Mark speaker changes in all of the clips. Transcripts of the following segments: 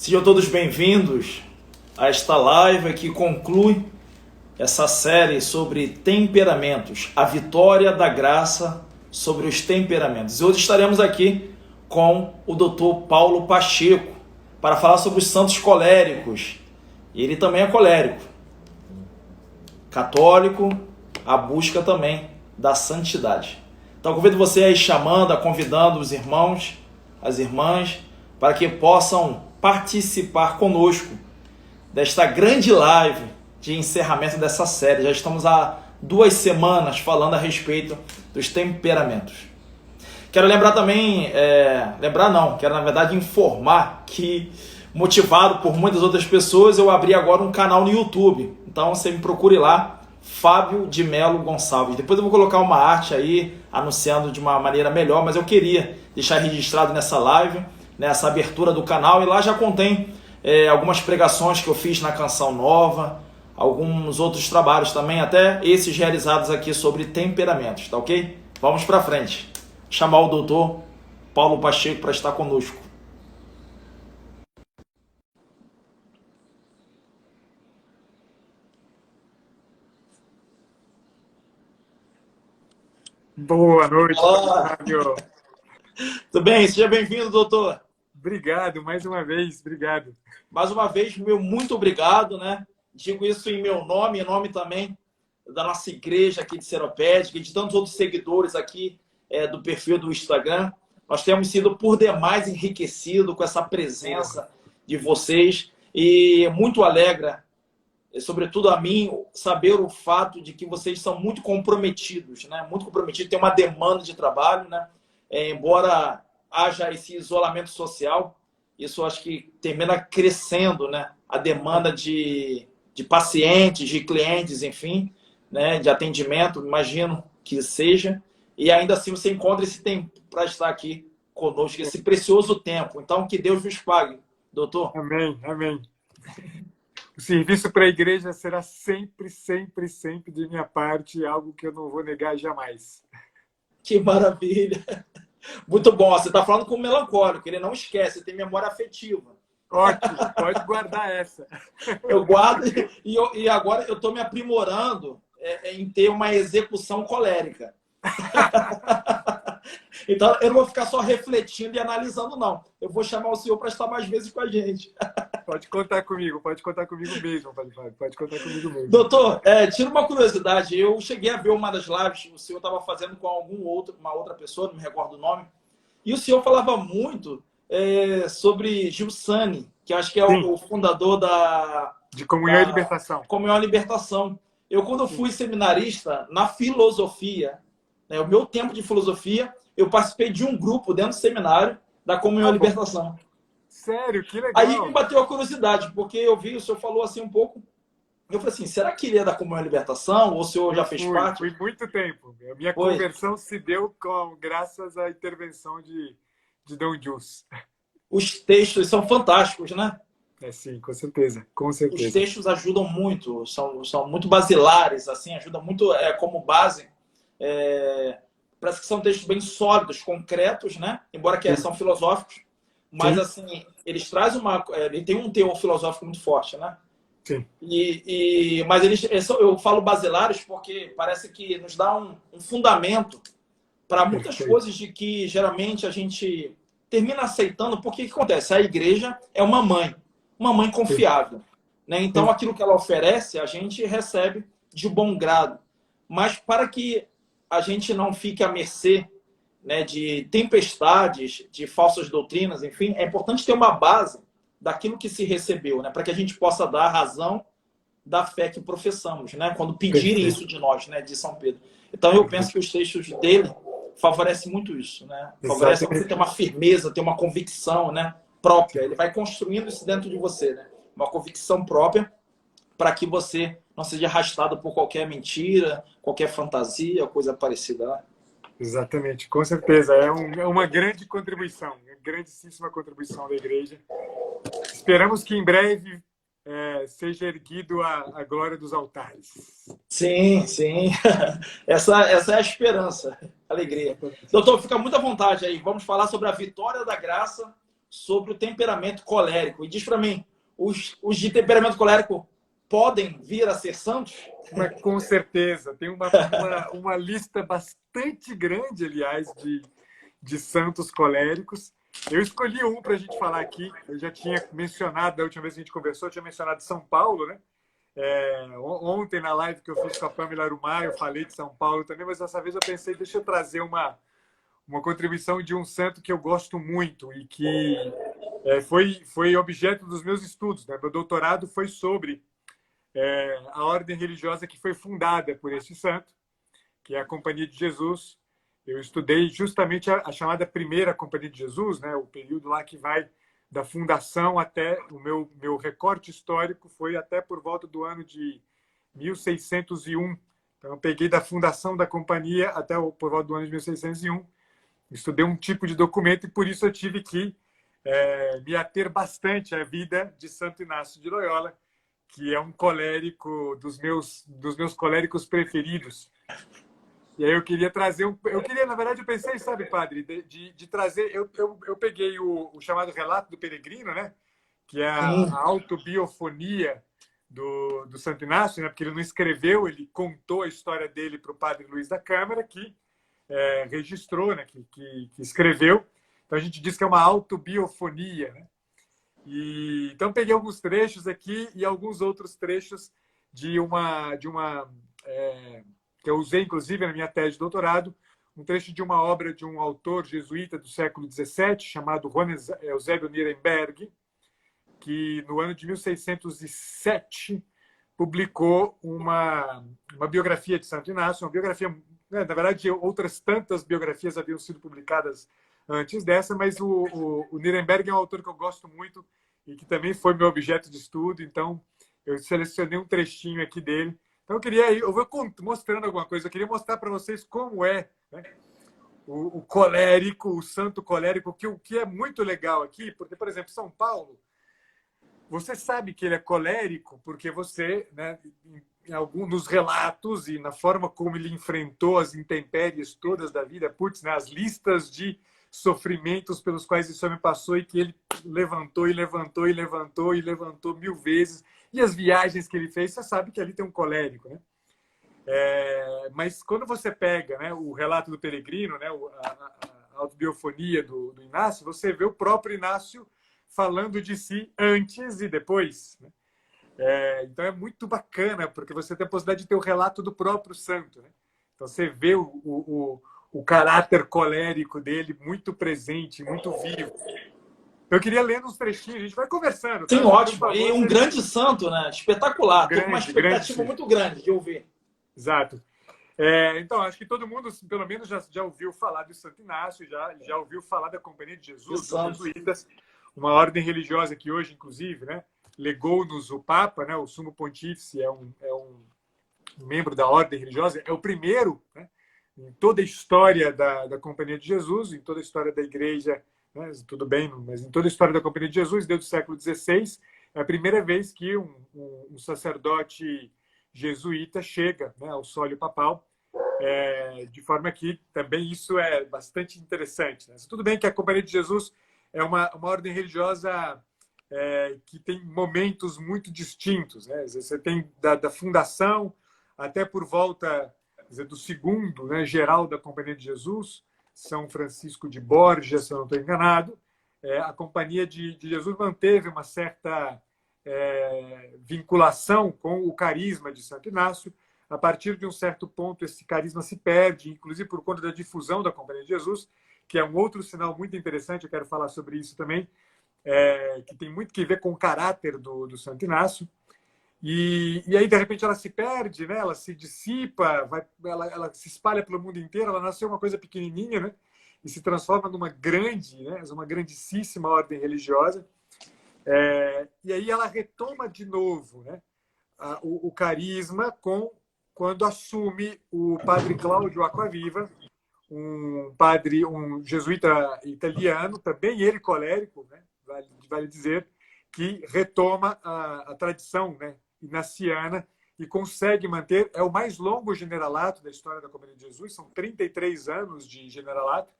Speaker 1: Sejam todos bem-vindos a esta live que conclui essa série sobre temperamentos, a vitória da graça sobre os temperamentos. E hoje estaremos aqui com o Dr. Paulo Pacheco para falar sobre os santos coléricos. Ele também é colérico, católico, a busca também da santidade. Então convido você a ir chamando, convidando os irmãos, as irmãs, para que possam participar conosco desta grande live de encerramento dessa série. Já estamos há 2 semanas falando a respeito dos temperamentos. Quero lembrar também, quero na verdade informar que, motivado por muitas outras pessoas, eu abri agora um canal no YouTube. Então você me procure lá, Fábio de Melo Gonçalves. Depois eu vou colocar uma arte aí, anunciando de uma maneira melhor, mas eu queria deixar registrado nessa live, nessa abertura do canal, e lá já contém algumas pregações que eu fiz na Canção Nova, alguns outros trabalhos também, até esses realizados aqui sobre temperamentos, tá ok? Vamos para frente. Chamar o doutor Paulo Pacheco para estar conosco.
Speaker 2: Boa noite,
Speaker 1: Olá.
Speaker 2: Fábio.
Speaker 1: Tudo bem? Seja bem-vindo, doutor.
Speaker 2: Obrigado, mais uma vez, obrigado.
Speaker 1: Mais uma vez, meu muito obrigado, né? Digo isso em meu nome, em nome também da nossa igreja aqui de Seropédica e de tantos outros seguidores aqui do perfil do Instagram. Nós temos sido por demais enriquecidos com essa presença de vocês e muito alegra, sobretudo a mim, saber o fato de que vocês são muito comprometidos, né? Muito comprometidos, tem uma demanda de trabalho, né? Embora haja esse isolamento social, isso acho que termina crescendo, né? A demanda de pacientes, de clientes, enfim, né? De atendimento, imagino que seja. E ainda assim você encontra esse tempo para estar aqui conosco, esse precioso tempo. Então, que Deus vos pague, doutor.
Speaker 2: Amém, amém. O serviço para a igreja será sempre, sempre, sempre de minha parte, algo que eu não vou negar jamais.
Speaker 1: Que maravilha! Muito bom. Você está falando com o melancólico, ele não esquece, tem memória afetiva.
Speaker 2: Ótimo, pode guardar essa.
Speaker 1: Eu guardo e agora eu estou me aprimorando em ter uma execução colérica. Então eu não vou ficar só refletindo e analisando, não. Eu vou chamar o senhor para estar mais vezes com a gente.
Speaker 2: Pode contar comigo mesmo, Padre Fábio, pode contar comigo mesmo.
Speaker 1: Doutor, tira uma curiosidade. Eu cheguei a ver uma das lives que o senhor estava fazendo com uma outra pessoa, não me recordo o nome, e o senhor falava muito sobre Gilsani, que acho que é o fundador
Speaker 2: de Comunhão e Libertação.
Speaker 1: Comunhão e Libertação. Eu, quando fui seminarista, na filosofia, né, o meu tempo de filosofia, eu participei de um grupo dentro do seminário da Comunhão e Libertação.
Speaker 2: Sério? Que legal.
Speaker 1: Aí me bateu a curiosidade, porque eu vi, o senhor falou assim um pouco, eu falei assim, será que ele é da Comunhão e Libertação? Ou o senhor já fez parte?
Speaker 2: Foi muito tempo. A minha conversão se deu graças à intervenção de Dom Jus.
Speaker 1: Os textos são fantásticos, né?
Speaker 2: Sim, com certeza, com certeza.
Speaker 1: Os textos ajudam muito, são muito basilares, assim, ajudam muito como base. Parece que são textos bem sólidos, concretos, né? Embora que são filosóficos, mas assim, eles trazem ele tem um teor filosófico muito forte, né?
Speaker 2: Sim.
Speaker 1: Mas eu falo basilares porque parece que nos dá um fundamento para muitas coisas de que geralmente a gente termina aceitando, porque o que acontece? A igreja é uma mãe confiável, né? Então aquilo que ela oferece, a gente recebe de bom grado. Mas para que a gente não fique à mercê, né, de tempestades, de falsas doutrinas, enfim, é importante ter uma base daquilo que se recebeu, né, para que a gente possa dar a razão da fé que professamos, né, quando pedirem isso de nós, né, de São Pedro. Então eu penso que os textos dele favorecem muito isso, né? Favorece você ter uma firmeza, ter uma convicção, né, própria. Ele vai construindo isso dentro de você, né, uma convicção própria, para que você não seja arrastado por qualquer mentira, qualquer fantasia, coisa parecida, né?
Speaker 2: Exatamente, com certeza. É uma grande contribuição, uma grandíssima contribuição da igreja. Esperamos que em breve seja erguido a glória dos altares.
Speaker 1: Sim, sim. Essa é a esperança, a alegria. Doutor, fica muito à vontade aí. Vamos falar sobre a vitória da graça sobre o temperamento colérico. E diz para mim, os de temperamento colérico podem vir a ser santos?
Speaker 2: Mas, com certeza. Tem uma lista bastante grande, aliás, de santos coléricos. Eu escolhi um para a gente falar aqui. Eu já tinha mencionado, da última vez que a gente conversou, eu tinha mencionado São Paulo, né? Ontem, na live que eu fiz com a Pamela Arumar, eu falei de São Paulo também, mas dessa vez eu pensei, deixa eu trazer uma contribuição de um santo que eu gosto muito e que foi objeto dos meus estudos, né? Meu doutorado foi sobre a ordem religiosa que foi fundada por esse santo, que é a Companhia de Jesus. Eu estudei justamente a chamada Primeira Companhia de Jesus, né? O período lá que vai da fundação até o meu recorte histórico foi até por volta do ano de 1601. Então, eu peguei da fundação da companhia até por volta do ano de 1601. Estudei um tipo de documento e por isso eu tive que me ater bastante à vida de Santo Inácio de Loyola, que é um colérico dos meus coléricos preferidos. E aí eu queria trazer na verdade, eu pensei, sabe, padre, de trazer. Eu peguei o chamado Relato do Peregrino, né? Que é a autobiofonia do Santo Inácio, né? Porque ele não escreveu, ele contou a história dele para o padre Luiz da Câmara, que registrou, né? Que escreveu. Então a gente diz que é uma autobiofonia, né? Então peguei alguns trechos aqui e alguns outros trechos de uma que eu usei, inclusive, na minha tese de doutorado, um trecho de uma obra de um autor jesuíta do século XVII, chamado Juan Eusébio Nirenberg, que, no ano de 1607, publicou uma biografia de Santo Inácio, uma biografia, né, na verdade, outras tantas biografias haviam sido publicadas antes dessa, mas o Nirenberg é um autor que eu gosto muito e que também foi meu objeto de estudo, então eu selecionei um trechinho aqui dele. Então, eu vou mostrando alguma coisa. Eu queria mostrar para vocês como é, né, o colérico, o santo colérico, o que é muito legal aqui, porque, por exemplo, São Paulo, você sabe que ele é colérico porque você, né, em alguns dos relatos e na forma como ele enfrentou as intempéries todas da vida, putz, né, as listas de sofrimentos pelos quais esse homem passou e que ele levantou e levantou e levantou e levantou 1000 vezes. E as viagens que ele fez, você sabe que ali tem um colérico, né? Mas quando você pega, né, o relato do Peregrino, né, a autobiofonia do Inácio, você vê o próprio Inácio falando de si antes e depois, né? Então é muito bacana, porque você tem a possibilidade de ter o relato do próprio santo, né? Então você vê o caráter colérico dele muito presente, muito vivo. Eu queria ler uns trechinhos, a gente vai conversando.
Speaker 1: Sim,
Speaker 2: Tá?
Speaker 1: ótimo.
Speaker 2: Favor,
Speaker 1: E um grande santo, né? Espetacular. Estou com uma expectativa
Speaker 2: grande.
Speaker 1: muito grande de ouvir.
Speaker 2: Exato. Então, acho que todo mundo, pelo menos, já ouviu falar de Santo Inácio, já ouviu falar da Companhia de Jesus, dos jesuítas, uma ordem religiosa que hoje, inclusive, né, legou-nos o Papa, né, o Sumo Pontífice é um membro da ordem religiosa, é o primeiro, né, em toda a história da Companhia de Jesus, em toda a história da Igreja, né, tudo bem, mas em toda a história da Companhia de Jesus, desde o século XVI, é a primeira vez que um sacerdote jesuíta chega, né, ao sólio papal, de forma que também isso é bastante interessante, né? Tudo bem que a Companhia de Jesus é uma ordem religiosa que tem momentos muito distintos, né? Você tem da fundação até por volta, dizer, do segundo, né, geral da Companhia de Jesus, São Francisco de Borja, se eu não estou enganado, a Companhia de Jesus manteve uma certa vinculação com o carisma de Santo Inácio. A partir de um certo ponto, esse carisma se perde, inclusive por conta da difusão da Companhia de Jesus, que é um outro sinal muito interessante, eu quero falar sobre isso também, que tem muito que ver com o caráter do Santo Inácio. E aí, de repente, ela se perde, né? Ela se dissipa, ela se espalha pelo mundo inteiro, ela nasceu uma coisa pequenininha, né? E se transforma numa grande, né? Uma grandíssima ordem religiosa. E aí ela retoma de novo, né, o carisma quando assume o padre Cláudio Acquaviva, um jesuíta italiano, também ele colérico, né, vale dizer, que retoma a tradição, né, inaciana e consegue manter, é o mais longo generalato da história da Companhia de Jesus, são 33 anos de generalato,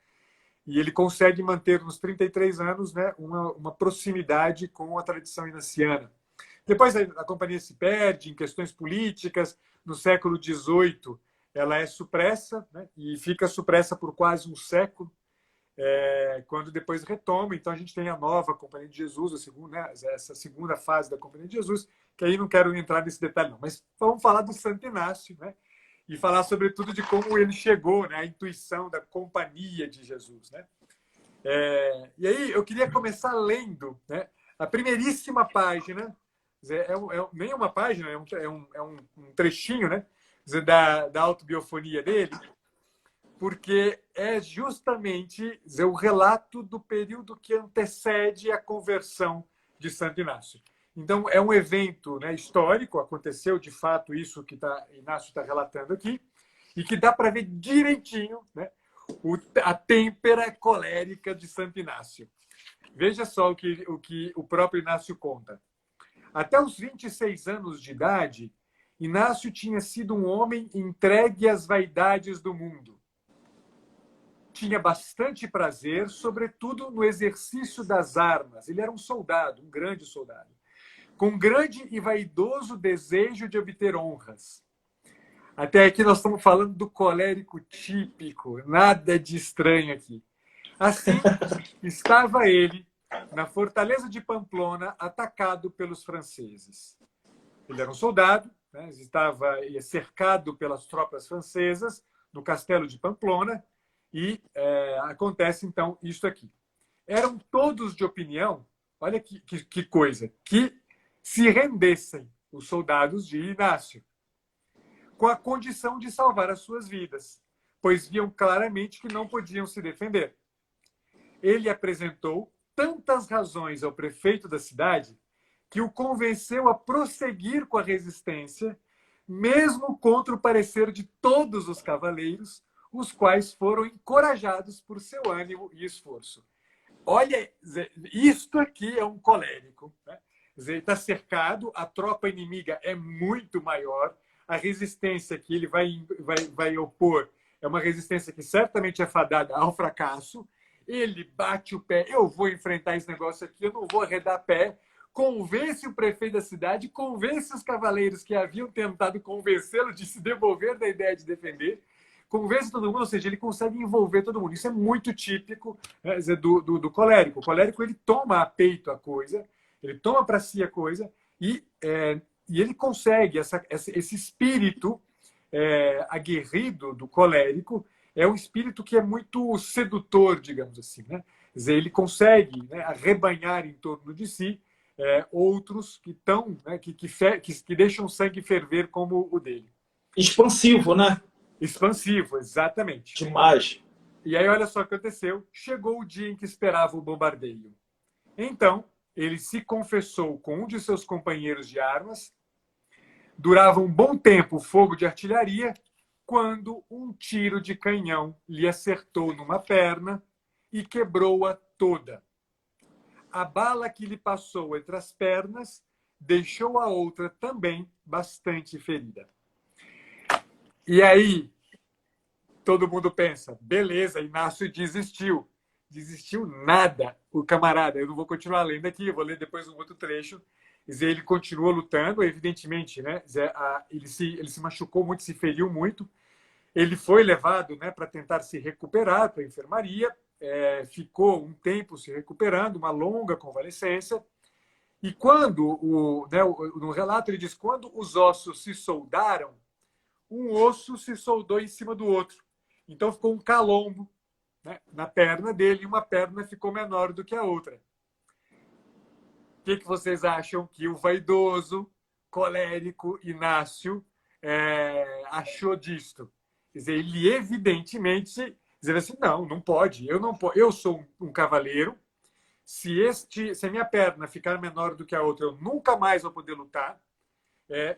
Speaker 2: E ele consegue manter nos 33 anos, né, uma proximidade com a tradição inaciana. Depois a companhia se perde em questões políticas. No século XVIII, ela é supressa, né, e fica supressa por quase um século, quando depois retoma. Então, a gente tem a nova Companhia de Jesus, essa segunda fase da Companhia de Jesus, que aí não quero entrar nesse detalhe, não. Mas vamos falar do Santo Inácio, né? E falar, sobretudo, de como ele chegou, né? A intuição da Companhia de Jesus, né? E aí, eu queria começar lendo, né, a primeiríssima página, nem uma página, um trechinho, né, da autobiofonia dele, porque é justamente o relato do período que antecede a conversão de Santo Inácio. Então, é um evento, né, histórico, aconteceu de fato isso que Inácio está relatando aqui, e que dá para ver direitinho, né, a têmpera colérica de Santo Inácio. Veja só o que o próprio Inácio conta. Até os 26 anos de idade, Inácio tinha sido um homem entregue às vaidades do mundo. Tinha bastante prazer, sobretudo no exercício das armas. Ele era um soldado, um grande soldado, com grande e vaidoso desejo de obter honras. Até aqui nós estamos falando do colérico típico, nada de estranho aqui. Assim, estava ele na fortaleza de Pamplona, atacado pelos franceses. Ele era um soldado, né, estava cercado pelas tropas francesas no castelo de Pamplona, e acontece, então, isto aqui. Eram todos de opinião, olha que coisa, que se rendessem os soldados de Inácio, com a condição de salvar as suas vidas, pois viam claramente que não podiam se defender. Ele apresentou tantas razões ao prefeito da cidade que o convenceu a prosseguir com a resistência, mesmo contra o parecer de todos os cavaleiros, os quais foram encorajados por seu ânimo e esforço. Olha, isto aqui é um colérico, né? Ele está cercado, a tropa inimiga é muito maior, a resistência que ele vai opor é uma resistência que certamente é fadada ao fracasso. Ele bate o pé, eu vou enfrentar esse negócio aqui, eu não vou arredar pé. Convence o prefeito da cidade, convence os cavaleiros que haviam tentado convencê-lo de se devolver da ideia de defender, convence todo mundo, ou seja, ele consegue envolver todo mundo. Isso é muito típico, né, do colérico. O colérico, ele toma a peito a coisa, ele toma para si a coisa e ele consegue, esse espírito aguerrido do colérico, é um espírito que é muito sedutor, digamos assim, né? Quer dizer, ele consegue, né, arrebanhar em torno de si outros que estão, né, que deixam o sangue ferver como o dele.
Speaker 1: Expansivo, né?
Speaker 2: Expansivo, exatamente.
Speaker 1: Demais.
Speaker 2: E aí, olha só o que aconteceu. Chegou o dia em que esperava o bombardeio. Então, ele se confessou com um de seus companheiros de armas. Durava um bom tempo o fogo de artilharia, quando um tiro de canhão lhe acertou numa perna e quebrou-a toda. A bala que lhe passou entre as pernas deixou a outra também bastante ferida. E aí, todo mundo pensa, beleza, Inácio desistiu. Desistiu nada, o camarada. Eu não vou continuar lendo aqui, eu vou ler depois um outro trecho. Ele continua lutando, evidentemente, né? Ele se machucou muito, se feriu muito. Ele foi levado, né, para tentar se recuperar para a enfermaria, ficou um tempo se recuperando, uma longa convalescência. E quando, no relato ele diz, quando os ossos se soldaram, um osso se soldou em cima do outro. Então ficou um calombo, né, na perna dele, e uma perna ficou menor do que a outra. O que vocês acham que o vaidoso, colérico Inácio achou disto? Quer dizer, ele evidentemente dizer assim, não pode, eu sou um cavaleiro, se a minha perna ficar menor do que a outra, eu nunca mais vou poder lutar,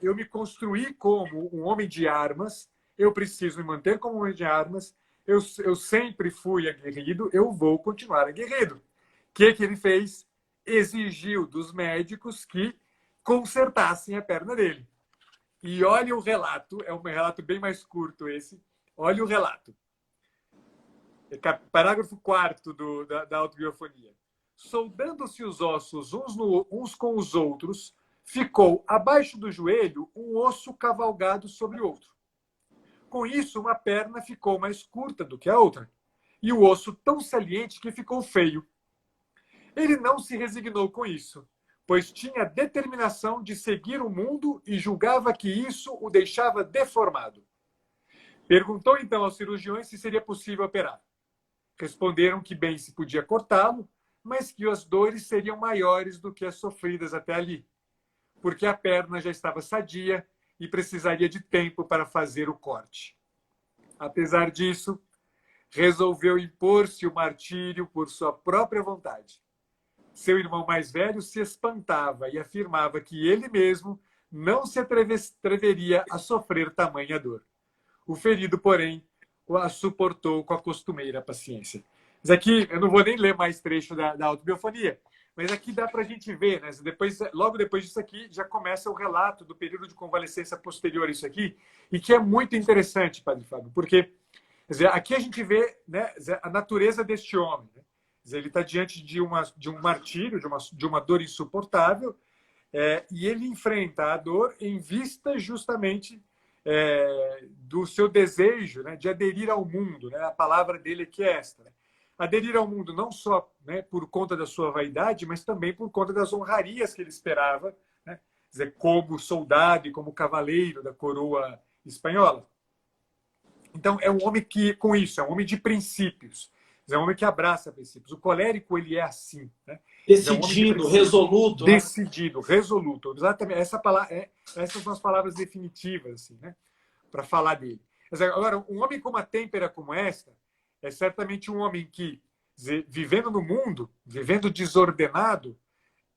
Speaker 2: eu me construí como um homem de armas, eu preciso me manter como um homem de armas, eu sempre fui aguerrido, eu vou continuar aguerrido. O que ele fez? Exigiu dos médicos que consertassem a perna dele. E olha o relato, é um relato bem mais curto esse, olha o relato. Parágrafo 4 da autobiofonia. Soldando-se os ossos uns com os outros, ficou abaixo do joelho um osso cavalgado sobre o outro. Com isso, uma perna ficou mais curta do que a outra, e o osso tão saliente que ficou feio. Ele não se resignou com isso, pois tinha determinação de seguir o mundo e julgava que isso o deixava deformado. Perguntou então aos cirurgiões se seria possível operar. Responderam que bem se podia cortá-lo, mas que as dores seriam maiores do que as sofridas até ali, porque a perna já estava sadia e precisaria de tempo para fazer o corte. Apesar disso, resolveu impor-se o martírio por sua própria vontade. Seu irmão mais velho se espantava e afirmava que ele mesmo não se atreveria a sofrer tamanha dor. O ferido, porém, a suportou com a costumeira paciência. Mas aqui, eu não vou nem ler mais trecho da autobiofonia, mas aqui dá para a gente ver, né? Logo depois disso aqui, já começa o relato do período de convalescença posterior a isso aqui, e que é muito interessante, Padre Fábio, porque quer dizer, aqui a gente vê, né, a natureza deste homem. Né? Quer dizer, ele está diante de um martírio, de uma dor insuportável, e ele enfrenta a dor em vista justamente do seu desejo, né, de aderir ao mundo. Né? A palavra dele aqui é esta. Né? Aderir ao mundo não só, né, por conta da sua vaidade, mas também por conta das honrarias que ele esperava, né? Quer dizer, como soldado e como cavaleiro da coroa espanhola. Então, é um homem que, com isso, é um homem de princípios. É um homem que abraça princípios. O colérico, ele é assim. Né?
Speaker 1: Decidido,
Speaker 2: é um
Speaker 1: resoluto.
Speaker 2: Decidido, resoluto. Exatamente. Essas são as palavras definitivas, assim, né? Para falar dele. Agora, um homem com uma têmpera como esta é certamente um homem que, vivendo no mundo, vivendo desordenado,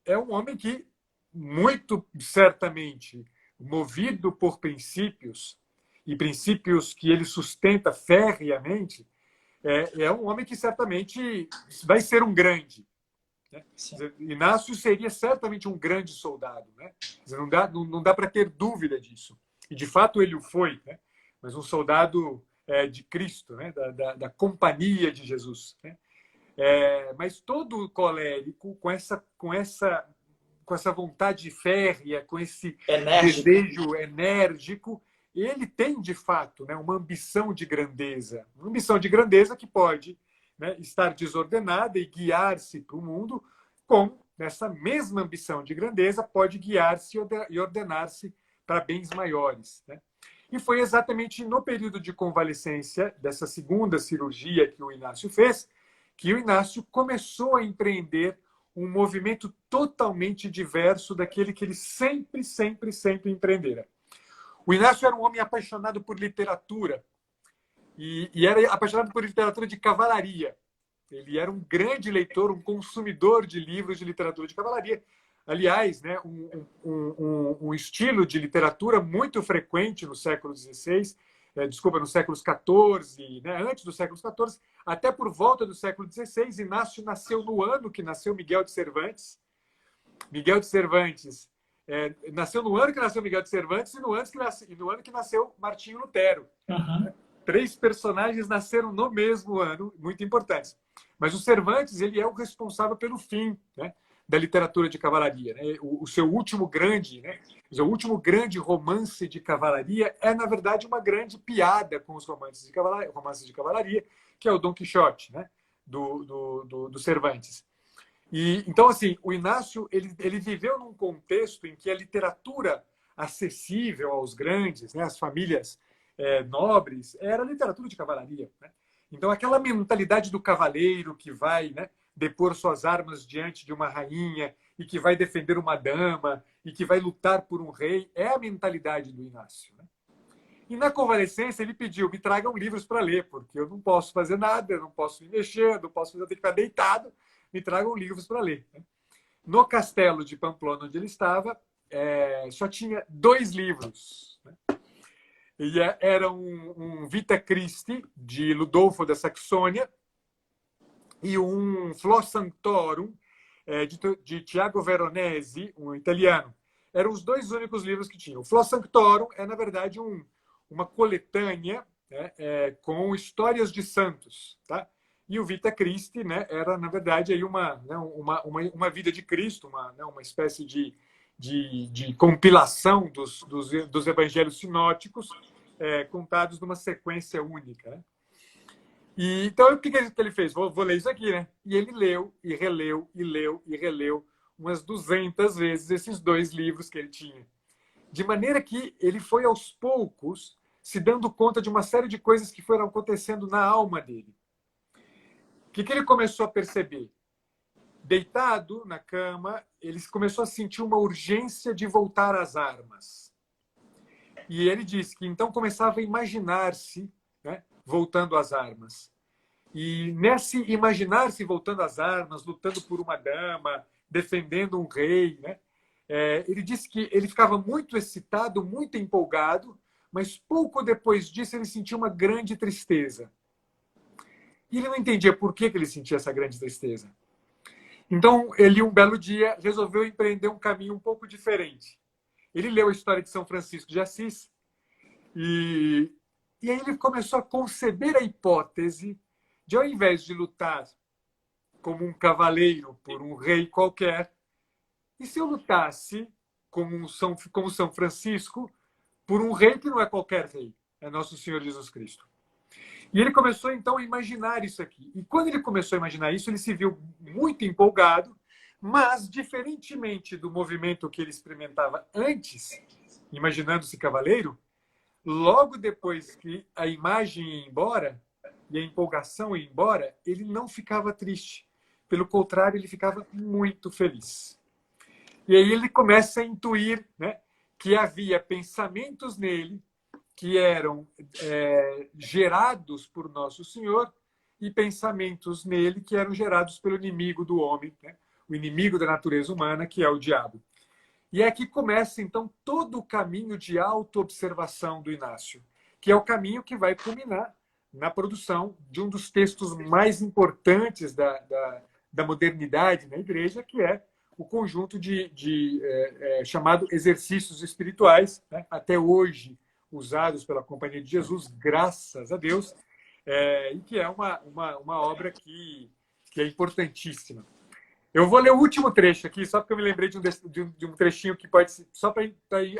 Speaker 2: é um homem que, muito certamente, movido por princípios, e princípios que ele sustenta ferreamente, é um homem que certamente vai ser um grande. Né? Inácio seria certamente um grande soldado. Né? Não dá para ter dúvida disso. E, de fato, ele o foi. Né? Mas um soldado de Cristo, né? da companhia de Jesus. Né? Mas todo colérico, com essa vontade férrea, com esse desejo enérgico, ele tem, de fato, né, uma ambição de grandeza. Uma ambição de grandeza que pode, né, estar desordenada e guiar-se para o mundo, como, nessa mesma ambição de grandeza, pode guiar-se e ordenar-se para bens maiores. Né? E foi exatamente no período de convalescência, dessa segunda cirurgia que o Inácio fez, que o Inácio começou a empreender um movimento totalmente diverso daquele que ele sempre, sempre, sempre empreendera. O Inácio era um homem apaixonado por literatura e era apaixonado por literatura de cavalaria. Ele era um grande leitor, um consumidor de livros de literatura de cavalaria. Aliás, né, um estilo de literatura muito frequente no século XVI, no séculos XIV, né, antes do século XIV, até por volta do século XVI. Inácio nasceu no ano que nasceu Miguel de Cervantes. Miguel de Cervantes nasceu no ano que nasceu Miguel de Cervantes e no ano que nasceu Martinho Lutero.
Speaker 1: Uhum.
Speaker 2: 3 personagens nasceram no mesmo ano, muito importantes. Mas o Cervantes, ele é o responsável pelo fim, né, da literatura de cavalaria. Né? O seu último grande, né, o último grande romance de cavalaria é, na verdade, uma grande piada com os romances de cavalaria, que é o Dom Quixote, né, do Cervantes. E, então, assim, o Inácio ele viveu num contexto em que a literatura acessível aos grandes, né, às famílias nobres, era a literatura de cavalaria. Né? Então, aquela mentalidade do cavaleiro que vai, né, depor suas armas diante de uma rainha e que vai defender uma dama e que vai lutar por um rei, é a mentalidade do Inácio. Né? E na convalescência ele pediu, me tragam livros para ler, porque eu não posso fazer nada, eu não posso me mexer, eu não posso fazer, eu tenho que ficar deitado, me tragam livros para ler. Né? No castelo de Pamplona, onde ele estava, só tinha 2 livros. Né? E era um Vita Christi, de Ludolfo da Saxônia, e um Flo Sanctorum, de Tiago Veronese, um italiano. Eram os 2 únicos livros que tinham. O Flo Sanctorum é, na verdade, uma coletânea, né, com histórias de santos. Tá? E o Vita Christi, né, era, na verdade, aí uma vida de Cristo, uma espécie de compilação dos evangelhos sinóticos, contados numa sequência única. Né? E, então, o que ele fez? Vou ler isso aqui, né? E ele leu, e releu, e leu, e releu umas 200 vezes esses 2 livros que ele tinha. De maneira que ele foi, aos poucos, se dando conta de uma série de coisas que foram acontecendo na alma dele. O que ele começou a perceber? Deitado na cama, ele começou a sentir uma urgência de voltar às armas. E ele disse que então começava a imaginar-se, né, voltando às armas. E nesse imaginar-se voltando às armas, lutando por uma dama, defendendo um rei, né, ele disse que ele ficava muito excitado, muito empolgado, mas pouco depois disso ele sentia uma grande tristeza. E ele não entendia por que ele sentia essa grande tristeza. Então, ele, um belo dia, resolveu empreender um caminho um pouco diferente. Ele leu a história de São Francisco de Assis e aí ele começou a conceber a hipótese de, ao invés de lutar como um cavaleiro por um rei qualquer, e se eu lutasse como São Francisco por um rei que não é qualquer rei, é nosso Senhor Jesus Cristo. E ele começou, então, a imaginar isso aqui. E quando ele começou a imaginar isso, ele se viu muito empolgado, mas, diferentemente do movimento que ele experimentava antes, imaginando-se cavaleiro, logo depois que a imagem ia embora, e a empolgação ia embora, ele não ficava triste. Pelo contrário, ele ficava muito feliz. E aí ele começa a intuir, né, que havia pensamentos nele que eram gerados por Nosso Senhor e pensamentos nele que eram gerados pelo inimigo do homem, né? O inimigo da natureza humana, que é o diabo. E é aqui começa, então, todo o caminho de autoobservação do Inácio, que é o caminho que vai culminar na produção de um dos textos mais importantes da modernidade na Igreja, que é o conjunto chamado Exercícios Espirituais, né? Até hoje usados pela Companhia de Jesus, graças a Deus, e que é uma obra que é importantíssima. Eu vou ler o último trecho aqui, só porque eu me lembrei de um trechinho que pode ser, só para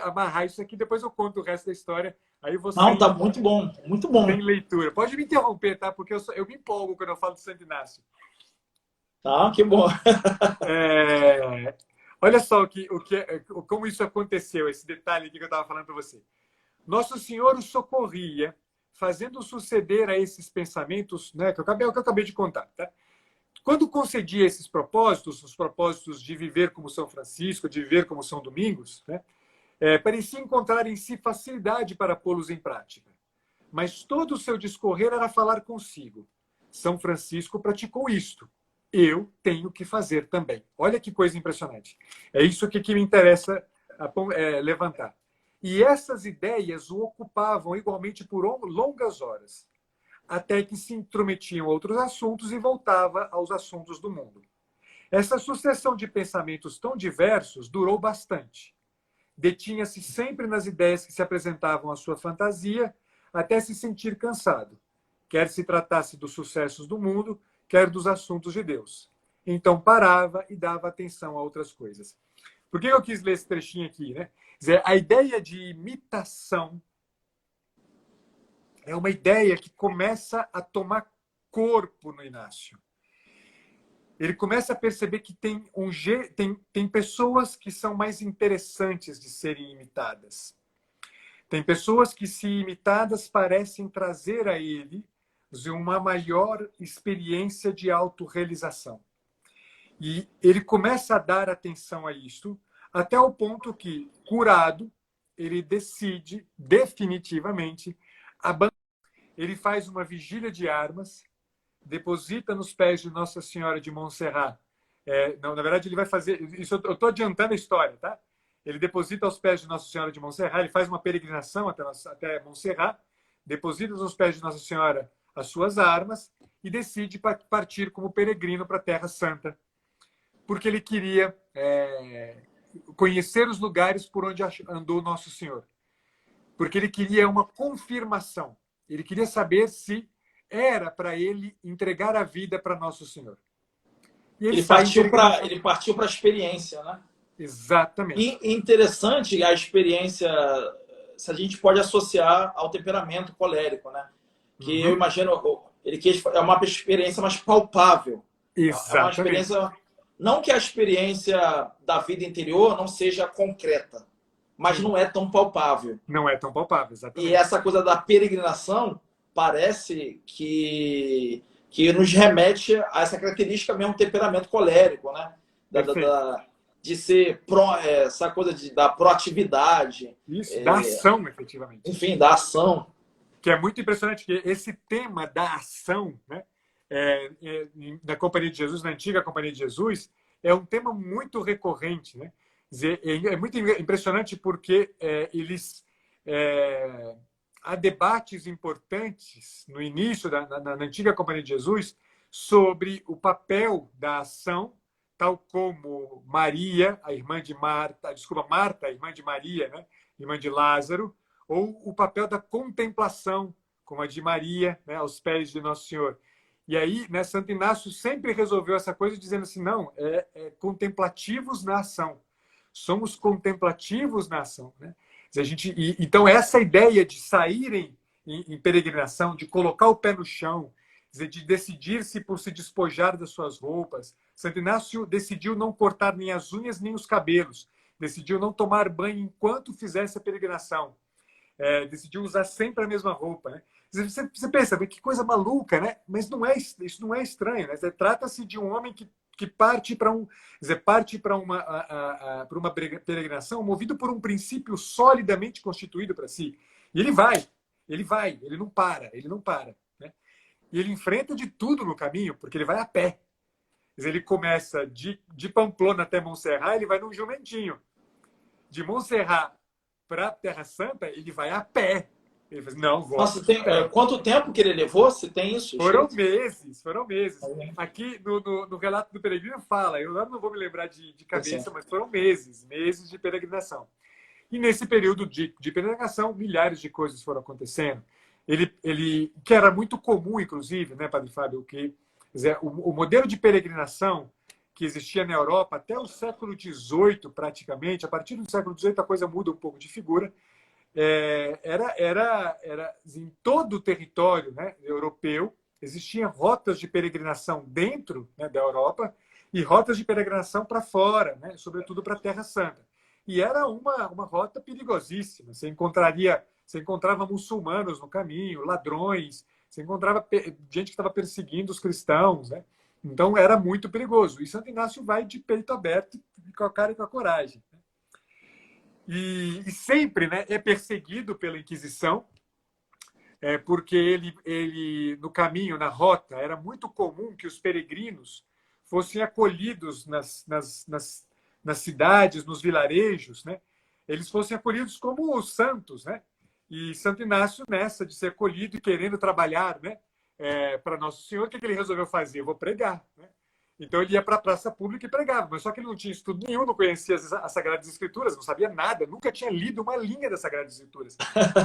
Speaker 2: amarrar isso aqui, depois eu conto o resto da história. Aí você
Speaker 1: Não, tá muito bom, muito bom.
Speaker 2: Sem leitura. Pode me interromper, tá? Porque eu me empolgo quando eu falo de Santo Inácio.
Speaker 1: Tá, que bom.
Speaker 2: Olha só como isso aconteceu, esse detalhe aqui que eu estava falando para você. Nosso Senhor o socorria, fazendo suceder a esses pensamentos, né, que eu acabei de contar. Tá? Quando concedia esses propósitos, os propósitos de viver como São Francisco, de viver como São Domingos, né, parecia encontrar em si facilidade para pô-los em prática. Mas todo o seu discorrer era falar consigo. São Francisco praticou isto. Eu tenho que fazer também. Olha que coisa impressionante. É isso que me interessa levantar. E essas ideias o ocupavam igualmente por longas horas, até que se intrometiam outros assuntos e voltava aos assuntos do mundo. Essa sucessão de pensamentos tão diversos durou bastante. Detinha-se sempre nas ideias que se apresentavam à sua fantasia, até se sentir cansado, quer se tratasse dos sucessos do mundo, quer dos assuntos de Deus. Então parava e dava atenção a outras coisas. Por que eu quis ler esse trechinho aqui, né? A ideia de imitação é uma ideia que começa a tomar corpo no Inácio. Ele começa a perceber que tem pessoas que são mais interessantes de serem imitadas. Tem pessoas que, se imitadas, parecem trazer a ele uma maior experiência de autorrealização. E ele começa a dar atenção a isto, até o ponto que, curado, ele decide definitivamente abandonar. Ele faz uma vigília de armas, deposita nos pés de Nossa Senhora de Montserrat. Não, na verdade, ele vai fazer... Isso eu estou adiantando a história, tá? Ele deposita aos pés de Nossa Senhora de Montserrat, ele faz uma peregrinação até Montserrat, deposita nos pés de Nossa Senhora as suas armas e decide partir como peregrino para a Terra Santa, porque ele queria conhecer os lugares por onde andou Nosso Senhor. Porque ele queria uma confirmação. Ele queria saber se era para ele entregar a vida para Nosso Senhor. E ele
Speaker 1: Ele partiu para a experiência, né?
Speaker 2: Exatamente.
Speaker 1: E interessante a experiência, se a gente pode associar ao temperamento colérico, né? Que eu imagino, é uma experiência mais palpável.
Speaker 2: Exatamente.
Speaker 1: É uma experiência, não que a experiência da vida interior não seja concreta, mas não é tão palpável.
Speaker 2: Não é tão palpável, exatamente.
Speaker 1: E essa coisa da peregrinação parece que nos remete a essa característica mesmo, temperamento colérico, né? De ser essa coisa da proatividade.
Speaker 2: Isso, da ação, efetivamente.
Speaker 1: Enfim, da ação.
Speaker 2: Que é muito impressionante, que esse tema da ação, né, na Companhia de Jesus, na antiga Companhia de Jesus, é um tema muito recorrente. Né? É muito impressionante porque há debates importantes no início, na antiga Companhia de Jesus, sobre o papel da ação, tal como Maria, a irmã de Marta, Marta, a irmã de Maria, né? Irmã de Lázaro, ou o papel da contemplação, como a de Maria, né? Aos pés de Nosso Senhor. E aí, né, Santo Inácio sempre resolveu essa coisa dizendo assim, não, contemplativos na ação. Somos contemplativos na ação. Né? Então, essa ideia de saírem em peregrinação, de colocar o pé no chão, de decidir-se por se despojar das suas roupas. Santo Inácio decidiu não cortar nem as unhas nem os cabelos. Decidiu não tomar banho enquanto fizesse a peregrinação. Decidiu usar sempre a mesma roupa. Né? Você pensa, que coisa maluca, né? Mas isso não é estranho. Né? Trata-se de um homem que parte para uma peregrinação movido por um princípio solidamente constituído para si. E ele vai, ele não para. Né? E ele enfrenta de tudo no caminho, porque ele vai a pé. Ele começa de Pamplona até Montserrat, ele vai num jumentinho. De Montserrat para Terra Santa, ele vai a pé. Ele fala, não, vou.
Speaker 1: Nossa, quanto tempo que ele levou? Se tem isso?
Speaker 2: Foram meses. Aqui no relato do peregrino fala, eu não vou me lembrar de cabeça, mas foram meses de peregrinação. E nesse período de peregrinação, milhares de coisas foram acontecendo. Que era muito comum, inclusive, né, Padre Fábio, que o modelo de peregrinação que existia na Europa até o século XVIII, praticamente, a partir do século XVIII a coisa muda um pouco de figura, era em todo o território, né, europeu, existiam rotas de peregrinação dentro, né, da Europa e rotas de peregrinação para fora, né, sobretudo para a Terra Santa. E era uma rota perigosíssima. Você encontrava muçulmanos no caminho, ladrões, você encontrava gente que estava perseguindo os cristãos, né? Então era muito perigoso. E Santo Inácio vai de peito aberto, com a cara e com a coragem. E sempre, né, é perseguido pela Inquisição, porque ele no caminho, na rota, era muito comum que os peregrinos fossem acolhidos nas cidades, nos vilarejos, né? Eles fossem acolhidos como os santos, né? E Santo Inácio, nessa de ser acolhido e querendo trabalhar, né, para Nosso Senhor, o que ele resolveu fazer? Eu vou pregar. Né? Então ele ia para a praça pública e pregava, mas só que ele não tinha estudo nenhum, não conhecia as Sagradas Escrituras, não sabia nada, nunca tinha lido uma linha das Sagradas Escrituras.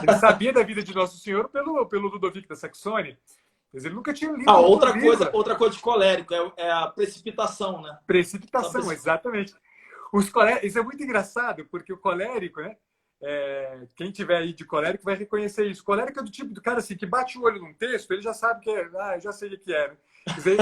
Speaker 2: Ele sabia da vida de Nosso Senhor pelo Ludovico da Saxônia, mas ele nunca tinha lido.
Speaker 1: Outra coisa de colérico é a precipitação, né?
Speaker 2: Precipitação, exatamente. Isso é muito engraçado, porque o colérico, né? Quem tiver aí de colérico vai reconhecer isso. Colérico é do tipo do cara assim, que bate o olho num texto, ele já sabe que eu já sei o que é. Né? Quer dizer,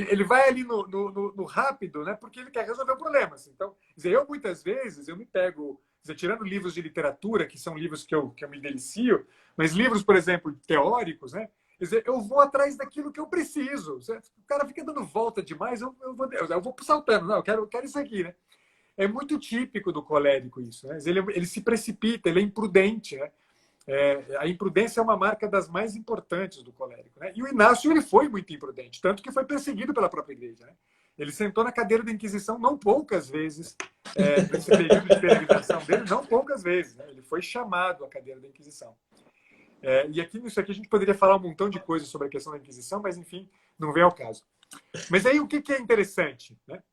Speaker 2: ele vai ali no rápido, né? Porque ele quer resolver o problema. Assim. Então, eu muitas vezes eu me pego, tirando livros de literatura, que são livros que eu me delicio, mas livros, por exemplo, teóricos, né? Quer dizer, eu vou atrás daquilo que eu preciso. O cara fica dando volta demais, eu vou saltando. Não, eu quero isso aqui, né? É muito típico do colérico isso. Né? Ele se precipita, ele é imprudente. Né? A imprudência é uma marca das mais importantes do colérico. Né? E o Inácio ele foi muito imprudente, tanto que foi perseguido pela própria igreja. Né? Ele sentou na cadeira da Inquisição não poucas vezes, nesse período de peregrinação dele, não poucas vezes. Né? Ele foi chamado à cadeira da Inquisição. E nisso aqui a gente poderia falar um montão de coisas sobre a questão da Inquisição, mas enfim, não vem ao caso. Mas aí o que é interessante? Né?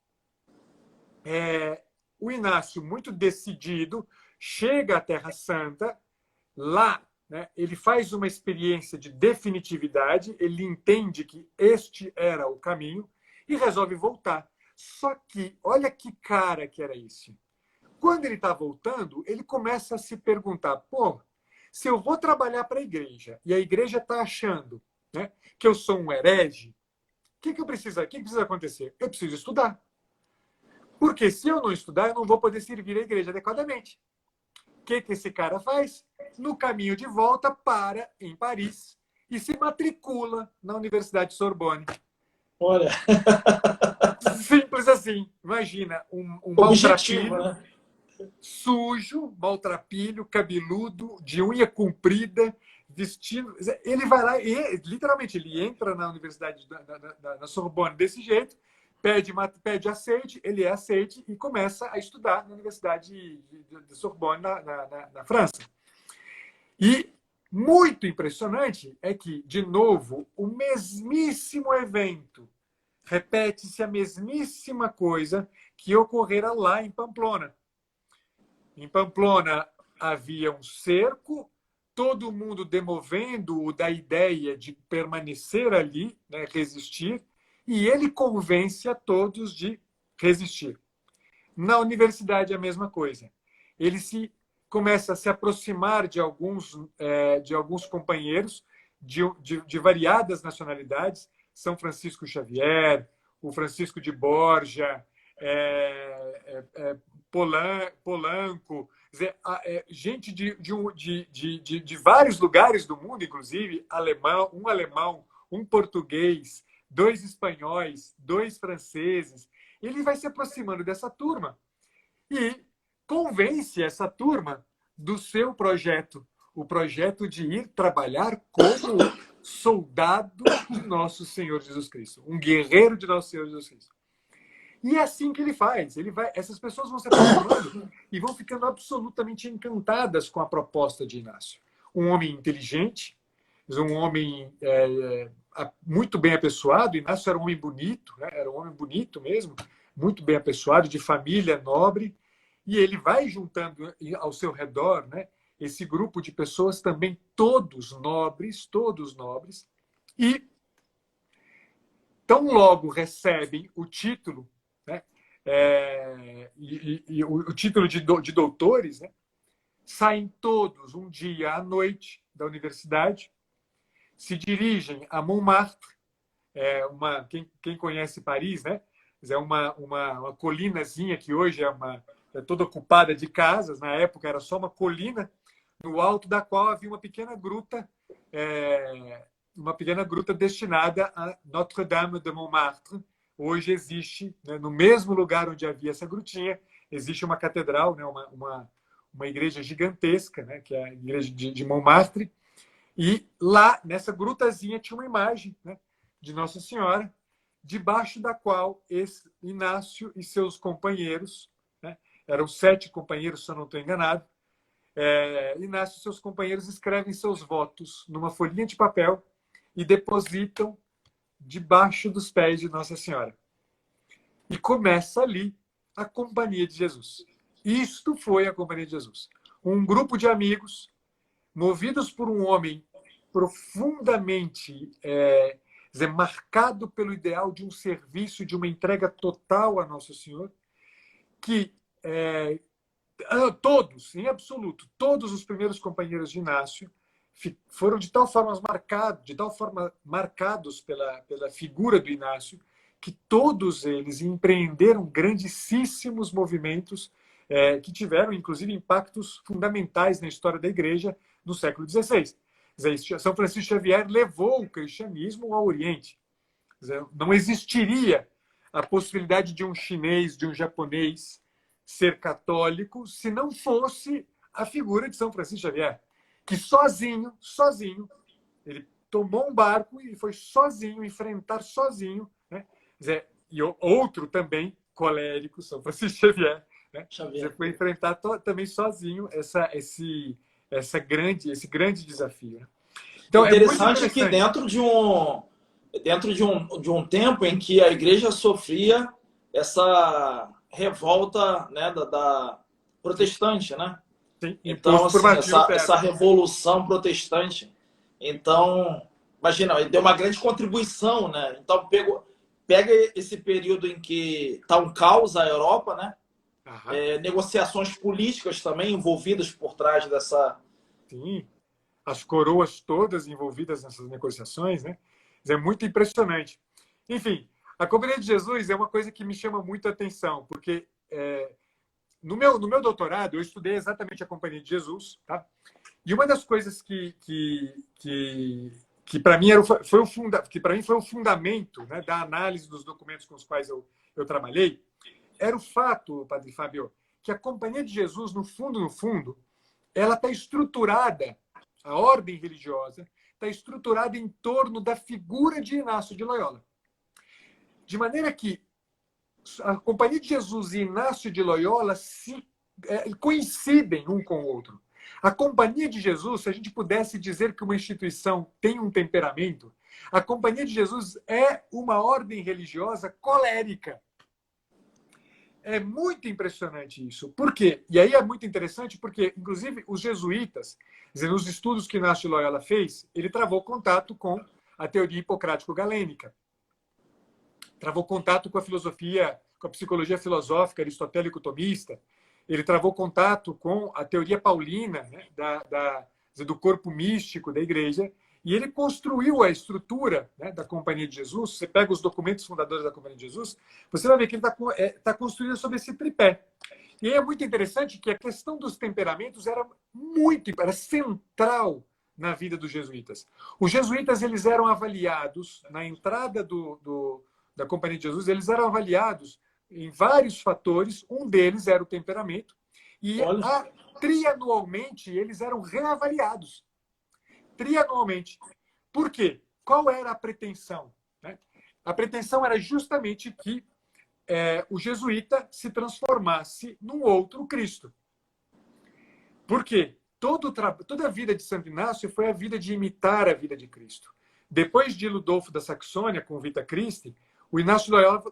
Speaker 2: O Inácio, muito decidido, chega à Terra Santa. Lá né, ele faz uma experiência de definitividade, ele entende que este era o caminho e resolve voltar. Só que, olha que cara que era esse. Quando ele está voltando, ele começa a se perguntar, pô, se eu vou trabalhar para a igreja e a igreja está achando, né, que eu sou um herege, o que precisa acontecer? Eu preciso estudar. Porque se eu não estudar, eu não vou poder servir a igreja adequadamente. O que esse cara faz? No caminho de volta, para em Paris e se matricula na Universidade Sorbonne.
Speaker 1: Olha,
Speaker 2: Simples assim. Imagina, um
Speaker 1: objetivo,
Speaker 2: maltrapilho,
Speaker 1: né?
Speaker 2: sujo, maltrapilho, cabeludo, de unha comprida, vestido. Ele vai lá e, literalmente, ele entra na Universidade da Sorbonne desse jeito, pede aceite, ele é aceite e começa a estudar na Universidade de Sorbonne, na França. E muito impressionante é que, de novo, o mesmíssimo evento repete-se a mesmíssima coisa que ocorrera lá em Pamplona. Em Pamplona havia um cerco, todo mundo demovendo-o da ideia de permanecer ali, né, resistir, e ele convence a todos de resistir. Na universidade, a mesma coisa. Ele começa a se aproximar de alguns companheiros de variadas nacionalidades, São Francisco Xavier, o Francisco de Borja, Polanco, gente de vários lugares do mundo, inclusive alemão, um português, 2 espanhóis, 2 franceses. Ele vai se aproximando dessa turma e convence essa turma do seu projeto, o projeto de ir trabalhar como soldado de nosso Senhor Jesus Cristo, um guerreiro de nosso Senhor Jesus Cristo. E é assim que ele faz. Essas pessoas vão se aproximando e vão ficando absolutamente encantadas com a proposta de Inácio. Um homem inteligente, um homem muito bem apessoado. Inácio era um homem bonito, né? Era um homem bonito mesmo, muito bem apessoado, de família nobre. E ele vai juntando ao seu redor, né, esse grupo de pessoas também todos nobres, e tão logo recebem o título, né, o título de doutores, né, saem todos um dia à noite da universidade, se dirigem a Montmartre, quem conhece Paris, né, é uma colinazinha que hoje é toda ocupada de casas, na época era só uma colina, no alto da qual havia uma pequena gruta destinada a Notre-Dame de Montmartre. Hoje existe, né, no mesmo lugar onde havia essa grutinha, existe uma catedral, né, uma igreja gigantesca, né, que é a igreja de Montmartre, e lá, nessa grutazinha, tinha uma imagem, né, de Nossa Senhora, debaixo da qual Inácio e seus companheiros, né, eram 7 companheiros, se eu não estou enganado, Inácio e seus companheiros escrevem seus votos numa folhinha de papel e depositam debaixo dos pés de Nossa Senhora. E começa ali a Companhia de Jesus. Isto foi a Companhia de Jesus. Um grupo de amigos, movidos por um homem profundamente marcado pelo ideal de um serviço, de uma entrega total a Nosso Senhor, que todos, em absoluto, todos os primeiros companheiros de Inácio foram de tal forma marcados pela figura do Inácio, que todos eles empreenderam grandíssimos movimentos que tiveram, inclusive, impactos fundamentais na história da Igreja no século XVI. São Francisco Xavier levou o cristianismo ao Oriente. Não existiria a possibilidade de um chinês, de um japonês ser católico se não fosse a figura de São Francisco Xavier, que sozinho, ele tomou um barco e foi sozinho, enfrentar sozinho, né? E outro também colérico, São Francisco Xavier, né? Xavier. Foi enfrentar também sozinho esse grande desafio.
Speaker 1: Então, interessante que dentro de um tempo em que a igreja sofria essa revolta, né, da protestante, né?
Speaker 2: Sim,
Speaker 1: Então,
Speaker 2: imposto por
Speaker 1: assim,
Speaker 2: Martinho
Speaker 1: essa
Speaker 2: Lutero.
Speaker 1: revolução protestante, então, imagina, ele deu uma grande contribuição, né? Então, pega esse período em que está um caos a Europa, né?
Speaker 2: Aham,
Speaker 1: Negociações políticas também envolvidas por trás dessa.
Speaker 2: sim. As coroas todas envolvidas nessas negociações, né? É muito impressionante. Enfim, a Companhia de Jesus é uma coisa que me chama muito a atenção, porque no meu doutorado eu estudei exatamente a Companhia de Jesus, tá? E uma das coisas que para mim que para mim foi o fundamento, né, da análise dos documentos com os quais eu trabalhei, era o fato, Padre Fábio, que a Companhia de Jesus, no fundo, ela está estruturada, a ordem religiosa está estruturada em torno da figura de Inácio de Loyola. De maneira que a Companhia de Jesus e Inácio de Loyola coincidem um com o outro. A Companhia de Jesus, se a gente pudesse dizer que uma instituição tem um temperamento, a Companhia de Jesus é uma ordem religiosa colérica. É muito impressionante isso. Por quê? E aí é muito interessante porque, inclusive, os jesuítas, nos estudos que Inácio de Loyola fez, ele travou contato com a teoria hipocrático-galênica. Travou contato com a filosofia, com a psicologia filosófica aristotélico-tomista. Ele travou contato com a teoria paulina, né, do corpo místico da igreja, e ele construiu a estrutura, né, da Companhia de Jesus. Você pega os documentos fundadores da Companhia de Jesus, você vai ver que ele está construído sobre esse tripé. E aí é muito interessante que a questão dos temperamentos era central na vida dos jesuítas. Os jesuítas eles eram avaliados na entrada da Companhia de Jesus, eles eram avaliados em vários fatores, um deles era o temperamento, e
Speaker 1: Olha,
Speaker 2: trianualmente eles eram reavaliados. Trianualmente. Por quê? Qual era a pretensão? Né? A pretensão era justamente que o jesuíta se transformasse num outro Cristo. Por quê? Toda a vida de Santo Inácio foi a vida de imitar a vida de Cristo. Depois de Ludolfo da Saxônia, com Vita Christi, o Inácio de Loyola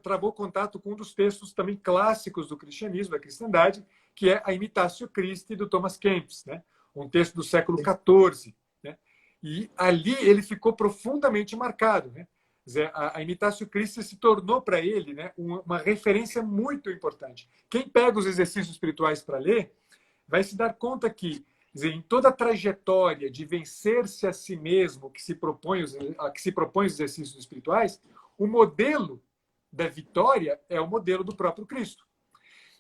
Speaker 2: travou contato com um dos textos também clássicos do cristianismo, da cristandade, que é a Imitatio Christi, do Thomas Kempis, né? Um texto do século XIV. Né? E ali ele ficou profundamente marcado. Né? A Imitatio Christi se tornou para ele, né, uma referência muito importante. Quem pega os exercícios espirituais para ler, vai se dar conta que, em toda a trajetória de vencer-se a si mesmo que se propõe os exercícios espirituais, o modelo da vitória é o modelo do próprio Cristo.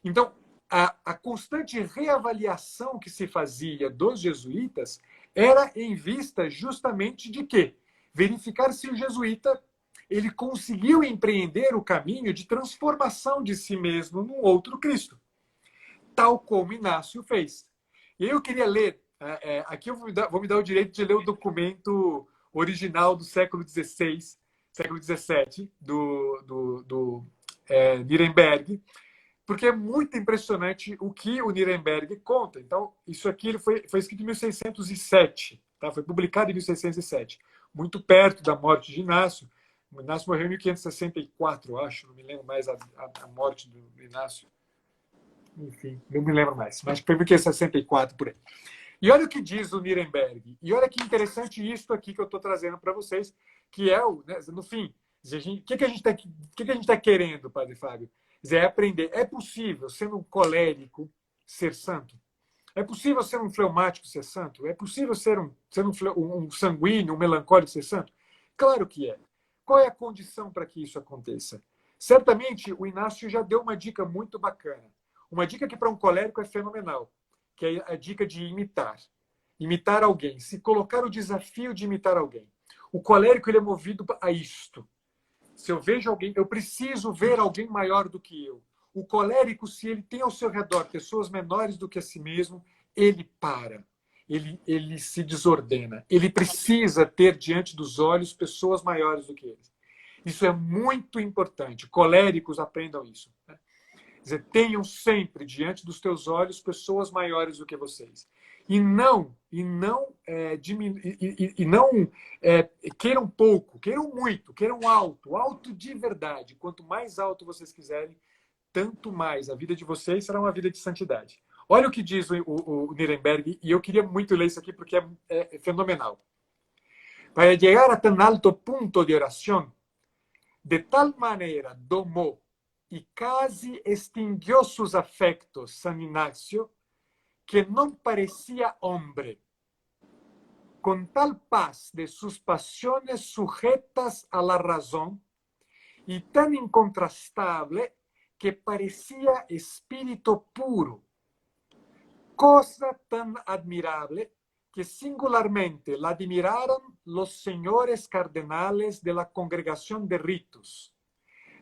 Speaker 2: Então, a constante reavaliação que se fazia dos jesuítas era em vista justamente de quê? Verificar se o jesuíta ele conseguiu empreender o caminho de transformação de si mesmo num outro Cristo, tal como Inácio fez. E aí eu queria ler, aqui eu vou me dar o direito de ler o documento original do século XVI, século XVII, do Nuremberg, porque é muito impressionante o que o Nuremberg conta. Então, isso aqui ele foi escrito em 1607, tá? Foi publicado em 1607, muito perto da morte de Inácio. O Inácio morreu em 1564, acho, não me lembro mais a morte do Inácio. Enfim, não me lembro mais, mas foi em 1564 por aí. E olha o que diz o Nuremberg. E olha que interessante isso aqui que eu estou trazendo para vocês, que é, no fim, o que a gente está querendo, Padre Fábio? É aprender. É possível, sendo um colérico, ser santo? É possível ser um fleumático ser santo? É possível ser um sanguíneo, um melancólico ser santo? Claro que é. Qual é a condição para que isso aconteça? Certamente, o Inácio já deu uma dica muito bacana. Uma dica que para um colérico é fenomenal, que é a dica de imitar. Imitar alguém, se colocar o desafio de imitar alguém. O colérico ele é movido a isto. Se eu vejo alguém, eu preciso ver alguém maior do que eu. O colérico, se ele tem ao seu redor pessoas menores do que a si mesmo, ele para. Ele se desordena. Ele precisa ter diante dos olhos pessoas maiores do que ele. Isso é muito importante. Coléricos aprendam isso. Né? Quer dizer, tenham sempre diante dos teus olhos pessoas maiores do que vocês. E não queiram pouco, queiram muito, queiram alto de verdade. Quanto mais alto vocês quiserem, tanto mais a vida de vocês será uma vida de santidade. Olha o que diz o Nirenberg, e eu queria muito ler isso aqui porque é fenomenal. Para chegar a tan alto punto de oración, de tal manera domó y casi extinguió sus afectos San Ignacio, que no parecía hombre, con tal paz de sus pasiones sujetas a la razón y tan incontrastable que parecía espíritu puro, cosa tan admirable que singularmente la admiraron los señores cardenales de la Congregación de Ritos,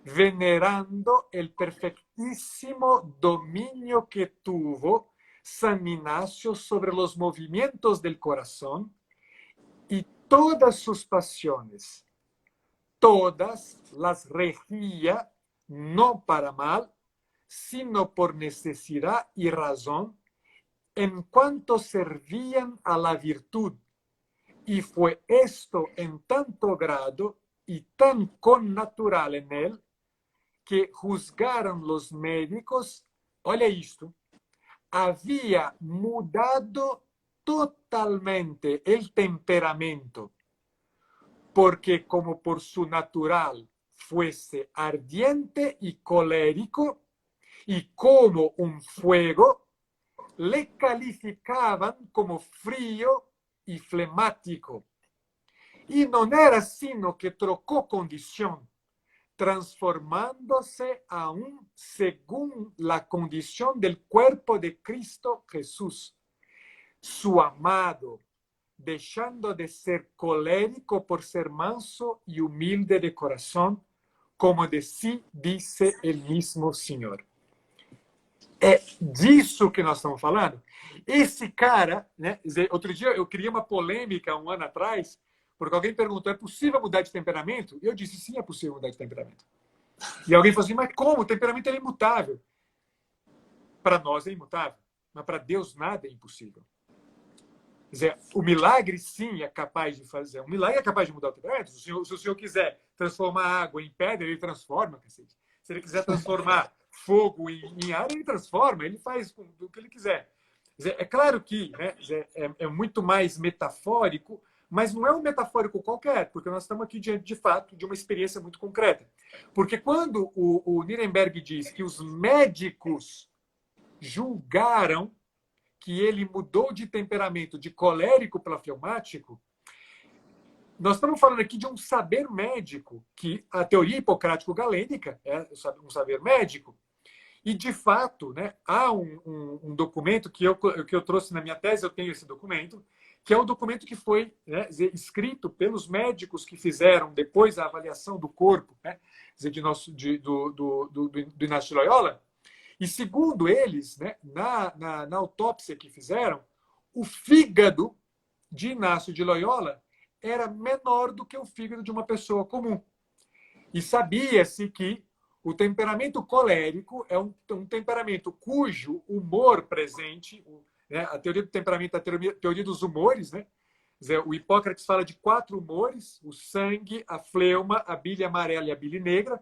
Speaker 2: venerando el perfectísimo dominio que tuvo San Ignacio sobre los movimientos del corazón y todas sus pasiones. Todas las regía no para mal, sino por necesidad y razón, en cuanto servían a la virtud. Y fue esto en tanto grado y tan connatural en él, que juzgaron los médicos, olha esto, había mudado totalmente el temperamento, porque como por su natural fuese ardiente y colérico, y como un fuego, le calificaban como frío y flemático. Y no era sino que trocó condición, transformándose aún según la condición del cuerpo de Cristo Jesús, su amado, dejando de ser colérico por ser manso y humilde de corazón, como de sí dice el mismo Senhor. É disso que nós estamos falando. Esse cara, né? Outro dia eu criei uma polêmica um ano atrás, porque alguém perguntou: é possível mudar de temperamento? E eu disse: sim, é possível mudar de temperamento. E alguém falou assim: mas como? O temperamento é imutável. Para nós é imutável, mas para Deus nada é impossível. Quer dizer, o milagre, sim, é capaz de fazer. O milagre é capaz de mudar o temperamento. Se o senhor quiser transformar água em pedra, ele transforma, cacete. Se ele quiser transformar fogo em ar, ele transforma, ele faz o que ele quiser. Quer dizer, é claro que, né, é muito mais metafórico, mas não é um metafórico qualquer, porque nós estamos aqui diante, de fato, de uma experiência muito concreta. Porque quando o Nirenberg diz que os médicos julgaram que ele mudou de temperamento de colérico para fleumático, nós estamos falando aqui de um saber médico, que a teoria hipocrático-galênica é um saber médico. E, de fato, né, há um documento que eu trouxe na minha tese, eu tenho esse documento, que é o documento que foi, né, escrito pelos médicos que fizeram depois a avaliação do corpo, né, do Inácio de Loyola. E, segundo eles, né, na autópsia que fizeram, o fígado de Inácio de Loyola era menor do que o fígado de uma pessoa comum. E sabia-se que o temperamento colérico é um temperamento cujo humor presente, né, a teoria do temperamento, a teoria dos humores, né? O Hipócrates fala de 4 humores: o sangue, a fleuma, a bile amarela e a bile negra.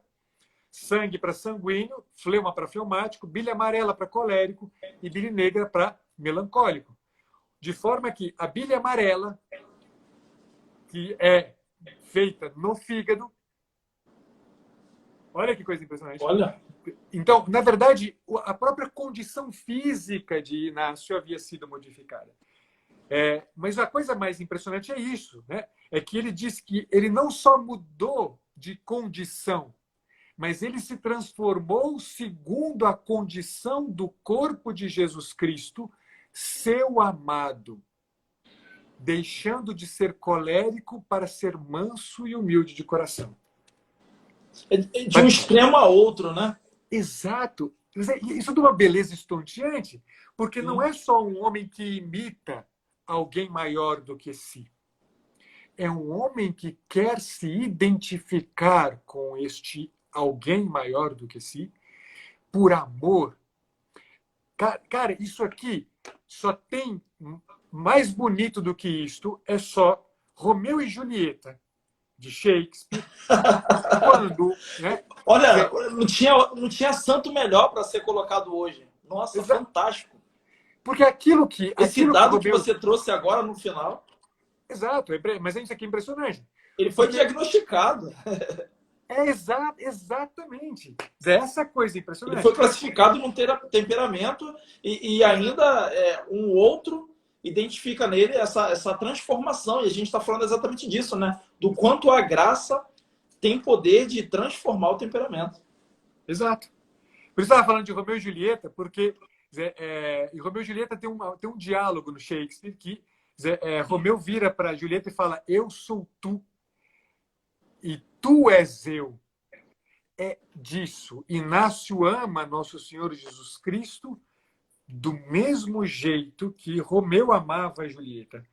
Speaker 2: Sangue para sanguíneo, fleuma para fleumático, bile amarela para colérico e bile negra para melancólico. De forma que a bile amarela, que é feita no fígado, olha que coisa impressionante.
Speaker 1: Olha.
Speaker 2: Então, na verdade, a própria condição física de Inácio havia sido modificada. Mas a coisa mais impressionante é isso, né? É que ele diz que ele não só mudou de condição, mas ele se transformou segundo a condição do corpo de Jesus Cristo, seu amado, deixando de ser colérico para ser manso e humilde de coração.
Speaker 1: De um extremo a outro, né?
Speaker 2: Exato. Isso é de uma beleza estonteante, porque não é só um homem que imita alguém maior do que si. É um homem que quer se identificar com este alguém maior do que si, por amor. Cara, isso aqui só tem mais bonito do que isto, é só Romeu e Julieta, de Shakespeare, quando, né?
Speaker 1: Olha, não tinha santo melhor para ser colocado hoje. Nossa, fantástico.
Speaker 2: Porque
Speaker 1: Esse
Speaker 2: aquilo que
Speaker 1: dado que
Speaker 2: Romeu...
Speaker 1: você trouxe agora no final,
Speaker 2: Exato, mas isso aqui é impressionante.
Speaker 1: ele foi
Speaker 2: Porque
Speaker 1: diagnosticado.
Speaker 2: exatamente. Essa coisa
Speaker 1: Ele foi
Speaker 2: impressionante.
Speaker 1: classificado num temperamento e ainda um outro identifica nele essa transformação. E a gente está falando exatamente disso, né? Do quanto a graça tem poder de transformar o temperamento.
Speaker 2: Exato. Por isso eu estava falando de Romeu e Julieta, porque e Romeu e Julieta tem um diálogo no Shakespeare que Romeu vira para Julieta e fala: eu sou tu e tu és eu. É disso. Inácio ama Nosso Senhor Jesus Cristo do mesmo jeito que Romeu amava a Julieta.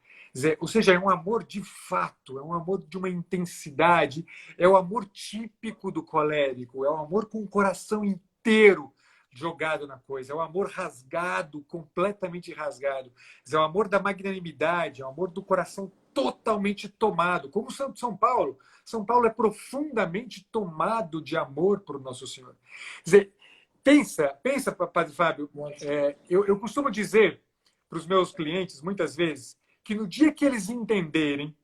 Speaker 2: Ou seja, é um amor de fato, é um amor de uma intensidade, é o amor típico do colérico, é um amor com o coração inteiro jogado na coisa, é o amor rasgado, completamente rasgado, é o amor da magnanimidade, é o amor do coração totalmente tomado, como o Santo São Paulo. São Paulo é profundamente tomado de amor por Nosso Senhor. Quer dizer, pensa, Padre Fábio, eu costumo dizer para os meus clientes, muitas vezes, que no dia que eles entenderem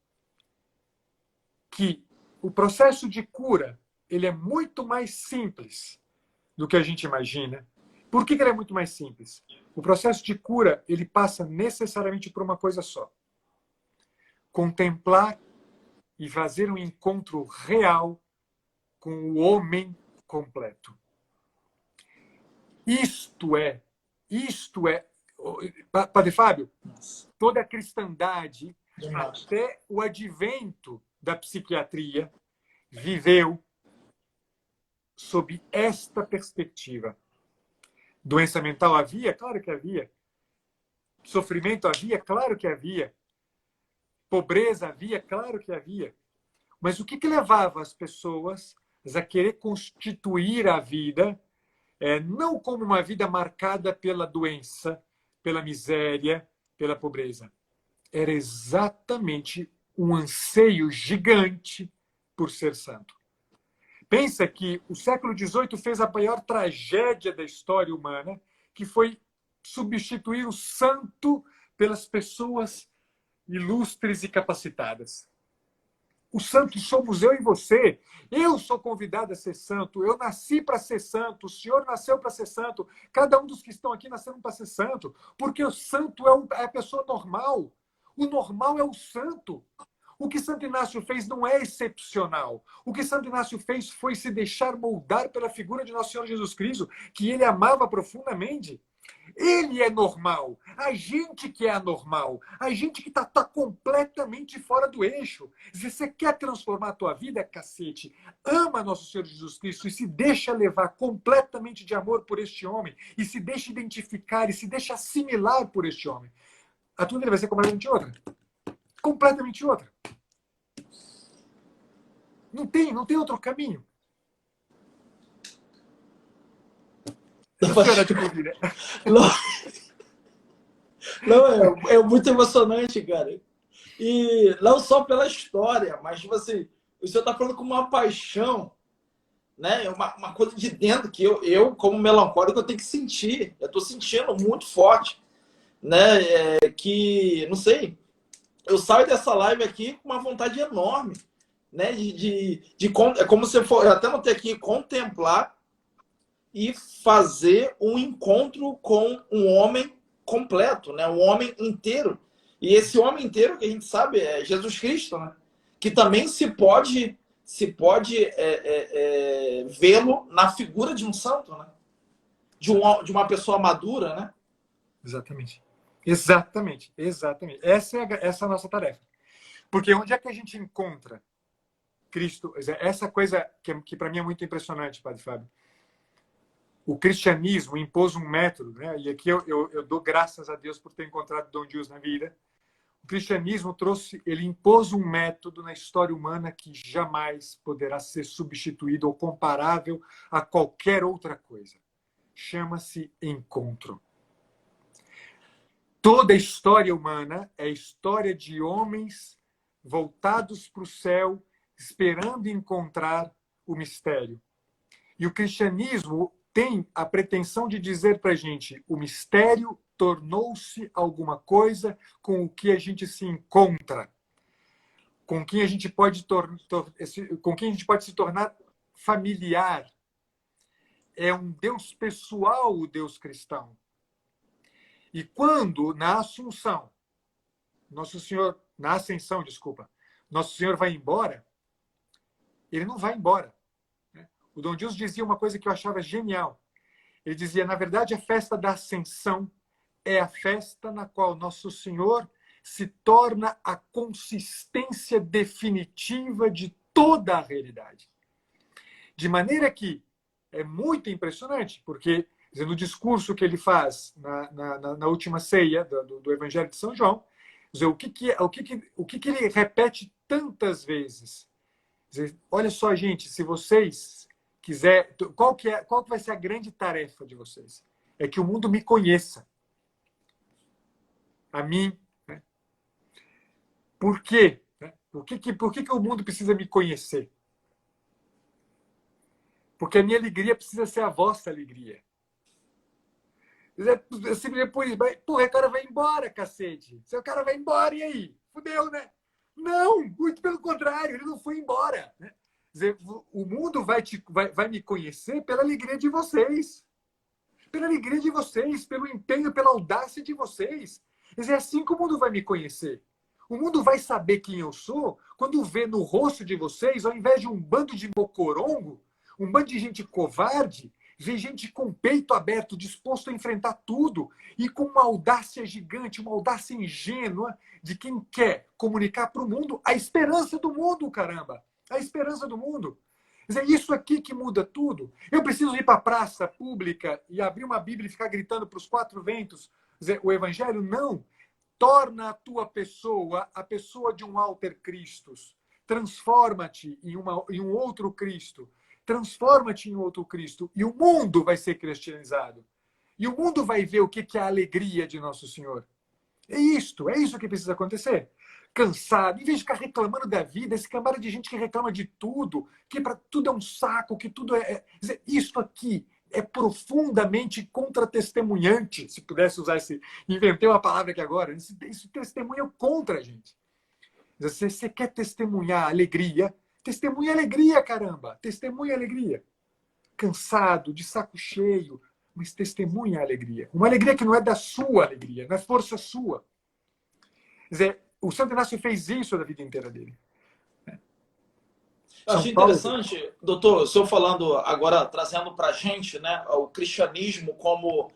Speaker 2: que o processo de cura ele é muito mais simples do que a gente imagina. Por que ele é muito mais simples? O processo de cura ele passa necessariamente por uma coisa só: contemplar e fazer um encontro real com o homem completo. Isto é, Padre Fábio, toda a cristandade, até o advento da psiquiatria, viveu sob esta perspectiva. Doença mental havia? Claro que havia. Sofrimento havia? Claro que havia. Pobreza havia? Claro que havia. Mas o que levava as pessoas a querer constituir a vida não como uma vida marcada pela doença, pela miséria, pela pobreza? Era exatamente um anseio gigante por ser santo. Pensa que o século XVIII fez a maior tragédia da história humana, que foi substituir o santo pelas pessoas ilustres e capacitadas. O santo somos eu e você. Eu sou convidado a ser santo. Eu nasci para ser santo. O senhor nasceu para ser santo. Cada um dos que estão aqui nasceram para ser santo. Porque o santo é a pessoa normal. O normal é o santo. O que Santo Inácio fez não é excepcional. O que Santo Inácio fez foi se deixar moldar pela figura de Nosso Senhor Jesus Cristo, que ele amava profundamente. Ele é normal. A gente que é anormal. A gente que está completamente fora do eixo. Se você quer transformar a tua vida, cacete, ama Nosso Senhor Jesus Cristo e se deixa levar completamente de amor por este homem e se deixa identificar e se deixa assimilar por este homem. A tua vida vai ser completamente outra. Completamente outra. Não tem outro caminho.
Speaker 1: Não, não, é muito emocionante, cara. E não só pela história, mas tipo assim, o senhor está falando com uma paixão, né? Uma coisa de dentro que eu como melancólico, eu tenho que sentir. Eu estou sentindo muito forte, né? Que, não sei, eu saio dessa live aqui com uma vontade enorme, né? É como se eu até não ter aqui, contemplar e fazer um encontro com um homem completo, né? Um homem inteiro. E esse homem inteiro que a gente sabe é Jesus Cristo, né? Que também se pode vê-lo na figura de um santo, né? De uma pessoa madura, né?
Speaker 2: Exatamente. Exatamente. Essa é a nossa tarefa. Porque onde é que a gente encontra Cristo? Essa coisa que para mim é muito impressionante, Padre Fábio. O cristianismo impôs um método, né? E aqui eu dou graças a Deus por ter encontrado Dom Dios na vida. O cristianismo ele impôs um método na história humana que jamais poderá ser substituído ou comparável a qualquer outra coisa. Chama-se encontro. Toda a história humana é a história de homens voltados para o céu, esperando encontrar o mistério. E o cristianismo tem a pretensão de dizer para a gente: o mistério tornou-se alguma coisa com o que a gente se encontra, com quem a gente pode se tornar familiar. É um Deus pessoal, o Deus cristão. E quando, na Assunção, na Ascensão, desculpa, Nosso Senhor vai embora, ele não vai embora. O Dom Gilson dizia uma coisa que eu achava genial. Ele dizia, na verdade, a festa da Ascensão é a festa na qual Nosso Senhor se torna a consistência definitiva de toda a realidade. De maneira que é muito impressionante, porque no discurso que ele faz na última ceia do Evangelho de São João, o que ele repete tantas vezes? Olha só, gente, se vocês quiserem, qual que vai ser a grande tarefa de vocês? É que o mundo me conheça. A mim. Né? Por quê? Por que o mundo precisa me conhecer? Porque a minha alegria precisa ser a vossa alegria. Porra, o cara vai embora, cacete. Se o cara vai embora, e aí? Fudeu, né? Não, muito pelo contrário, ele não foi embora. Né? O mundo vai me conhecer pela alegria de vocês. Pela alegria de vocês, pelo empenho, pela audácia de vocês. É assim que o mundo vai me conhecer. O mundo vai saber quem eu sou quando vê no rosto de vocês, ao invés de um bando de mocorongo, um bando de gente covarde, vê gente com o peito aberto, disposto a enfrentar tudo e com uma audácia gigante, uma audácia ingênua de quem quer comunicar para o mundo a esperança do mundo, caramba! A esperança do mundo. É isso aqui que muda tudo. Eu preciso ir para a praça pública e abrir uma Bíblia e ficar gritando para os quatro ventos o Evangelho? Não. Torna a tua pessoa a pessoa de um alter Christus. Transforma-te em um outro Cristo. Transforma-te em outro Cristo. E o mundo vai ser cristianizado. E o mundo vai ver o que é a alegria de Nosso Senhor. É isso que precisa acontecer. Cansado, em vez de ficar reclamando da vida, esse cambada de gente que reclama de tudo, que para tudo é um saco, que tudo isso aqui é profundamente contra-testemunhante, se pudesse usar inventei uma palavra aqui agora, isso testemunha contra a gente. Você quer testemunhar alegria? Testemunha alegria, caramba! Testemunha alegria. Cansado, de saco cheio, mas testemunha a alegria. Uma alegria que não é da sua alegria, não é força sua. Quer dizer, o Santo Inácio fez isso da vida inteira dele.
Speaker 1: Eu achei interessante, doutor, o senhor falando agora, trazendo para a gente, né, o cristianismo como...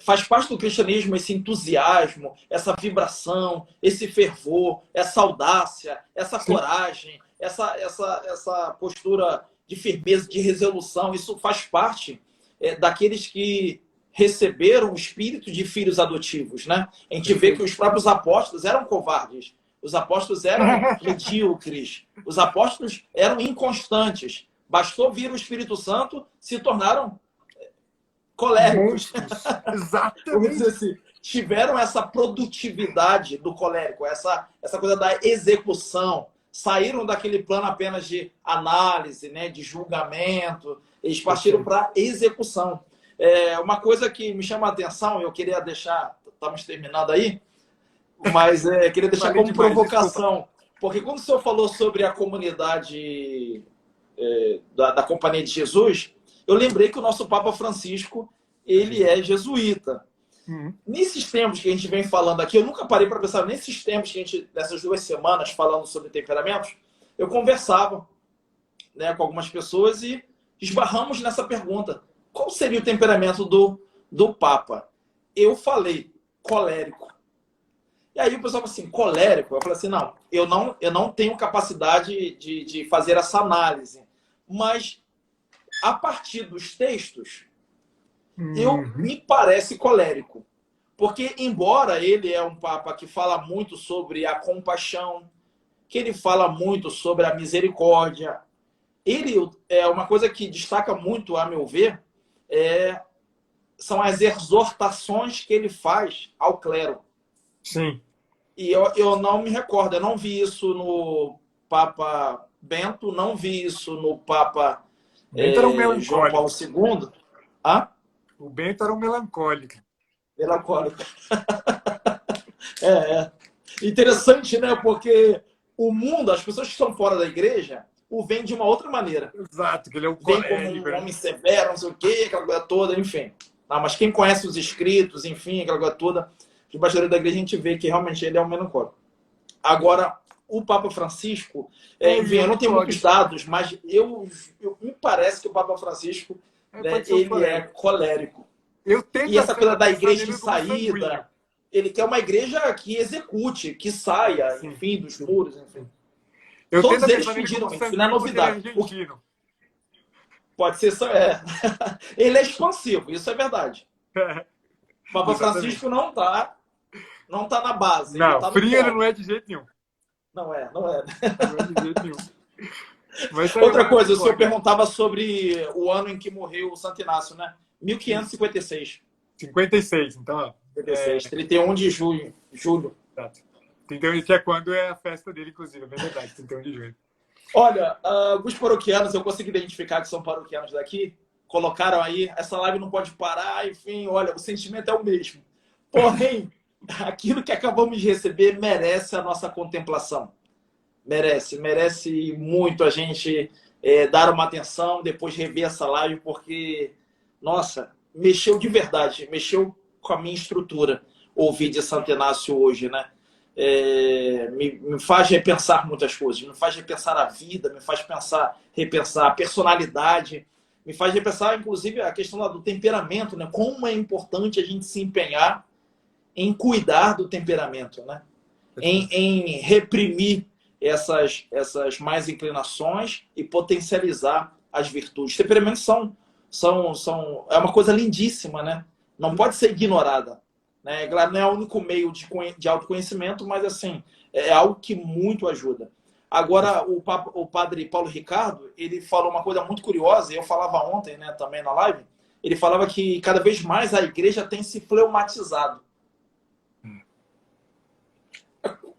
Speaker 1: faz parte do cristianismo esse entusiasmo, essa vibração, esse fervor, essa audácia, essa coragem, essa postura de firmeza, de resolução. Isso faz parte daqueles que receberam o espírito de filhos adotivos, né? A gente vê que os próprios apóstolos eram covardes, os apóstolos eram medíocres, os apóstolos eram inconstantes. Bastou vir o Espírito Santo, se tornaram coléricos.
Speaker 2: Exatamente.
Speaker 1: Vamos dizer assim, tiveram essa produtividade do colérico, essa coisa da execução. Saíram daquele plano apenas de análise, né, de julgamento. Eles partiram para execução. Uma coisa que me chama a atenção, eu queria deixar, estamos terminando aí, mas queria deixar como provocação, porque quando o senhor falou sobre a comunidade da Companhia de Jesus, eu lembrei que o nosso Papa Francisco, ele é jesuíta. Nesses tempos que a gente vem falando aqui, eu nunca parei para pensar, nesses tempos que a gente, nessas 2 semanas falando sobre temperamentos, eu conversava, né, com algumas pessoas e esbarramos nessa pergunta. Qual seria o temperamento do Papa? Eu falei, colérico. E aí o pessoal falou assim, colérico? Eu falei assim, não, eu não tenho capacidade de fazer essa análise. Mas, a partir dos textos, me parece colérico. Porque, embora ele é um Papa que fala muito sobre a compaixão, que ele fala muito sobre a misericórdia, ele é uma coisa que destaca muito, a meu ver, são as exortações que ele faz ao clero.
Speaker 2: Sim.
Speaker 1: E eu não me recordo, eu não vi isso no Papa Bento, não vi isso no Papa
Speaker 2: Bento era um
Speaker 1: João Paulo II.
Speaker 2: O Bento era um melancólico.
Speaker 1: Melancólico. É. Interessante, né? Porque o mundo, as pessoas que estão fora da igreja, o veem de uma outra maneira.
Speaker 2: Exato, que ele é um
Speaker 1: Vem como
Speaker 2: colérico,
Speaker 1: um
Speaker 2: né?
Speaker 1: homem severo, não sei o quê, aquela coisa toda, enfim. Não, mas quem conhece os escritos, enfim, aquela coisa toda, de baixaria da igreja, a gente vê que realmente ele é um melancólico. Agora, o Papa Francisco, enfim, eu não tenho muitos dados, mas me parece que o Papa Francisco, né,
Speaker 2: Pode ser um
Speaker 1: ele é
Speaker 2: colérico.
Speaker 1: colérico.
Speaker 2: Eu
Speaker 1: E
Speaker 2: tento
Speaker 1: essa coisa da
Speaker 2: pensar
Speaker 1: igreja em
Speaker 2: nele como sanguíneo.
Speaker 1: saída, ele quer uma igreja que execute, que saia,
Speaker 2: Sim,
Speaker 1: enfim, dos
Speaker 2: sim.
Speaker 1: muros, enfim.
Speaker 2: Eu
Speaker 1: Todos
Speaker 2: tento
Speaker 1: eles
Speaker 2: pensar nele como
Speaker 1: pediram isso, não é
Speaker 2: sanguíneo porque ele é
Speaker 1: novidade.
Speaker 2: argentino.
Speaker 1: Pode ser só. Ele é expansivo, isso é verdade. O Papa
Speaker 2: Exatamente.
Speaker 1: Francisco não tá na base, ele
Speaker 2: Não,
Speaker 1: tá no
Speaker 2: frio ele
Speaker 1: polo.
Speaker 2: não é de jeito nenhum.
Speaker 1: Não é, não é.
Speaker 2: Não é de jeito nenhum. Mas isso aí é
Speaker 1: Outra
Speaker 2: uma
Speaker 1: coisa, o senhor
Speaker 2: incógnita.
Speaker 1: perguntava sobre o ano em que morreu o Santo Inácio, né?
Speaker 2: Isso.
Speaker 1: 1556.
Speaker 2: 56, então, ó.
Speaker 1: 56, 31 de julho.
Speaker 2: Exato. 31 que é quando é a festa dele, inclusive, é bem verdade, 31 de julho.
Speaker 1: Olha, alguns paroquianos, eu consigo identificar que são paroquianos daqui, colocaram aí, essa live não pode parar, enfim, olha, o sentimento é o mesmo. Porém, aquilo que acabamos de receber merece a nossa contemplação. Merece muito a gente dar uma atenção, depois rever essa live, porque, nossa, mexeu de verdade, mexeu com a minha estrutura ouvir de Santo Inácio hoje, né? Me faz repensar muitas coisas, me faz repensar a vida, me faz repensar a personalidade, me faz repensar, inclusive, a questão do temperamento, né? Como é importante a gente se empenhar em cuidar do temperamento, né? Em reprimir essas más inclinações e potencializar as virtudes. Temperamentos é uma coisa lindíssima, né? Não pode ser ignorada. Né? Não é o único meio de autoconhecimento, mas assim, é algo que muito ajuda. Agora, o padre Paulo Ricardo, ele falou uma coisa muito curiosa, e eu falava ontem, né, também na live, ele falava que cada vez mais a igreja tem se fleumatizado.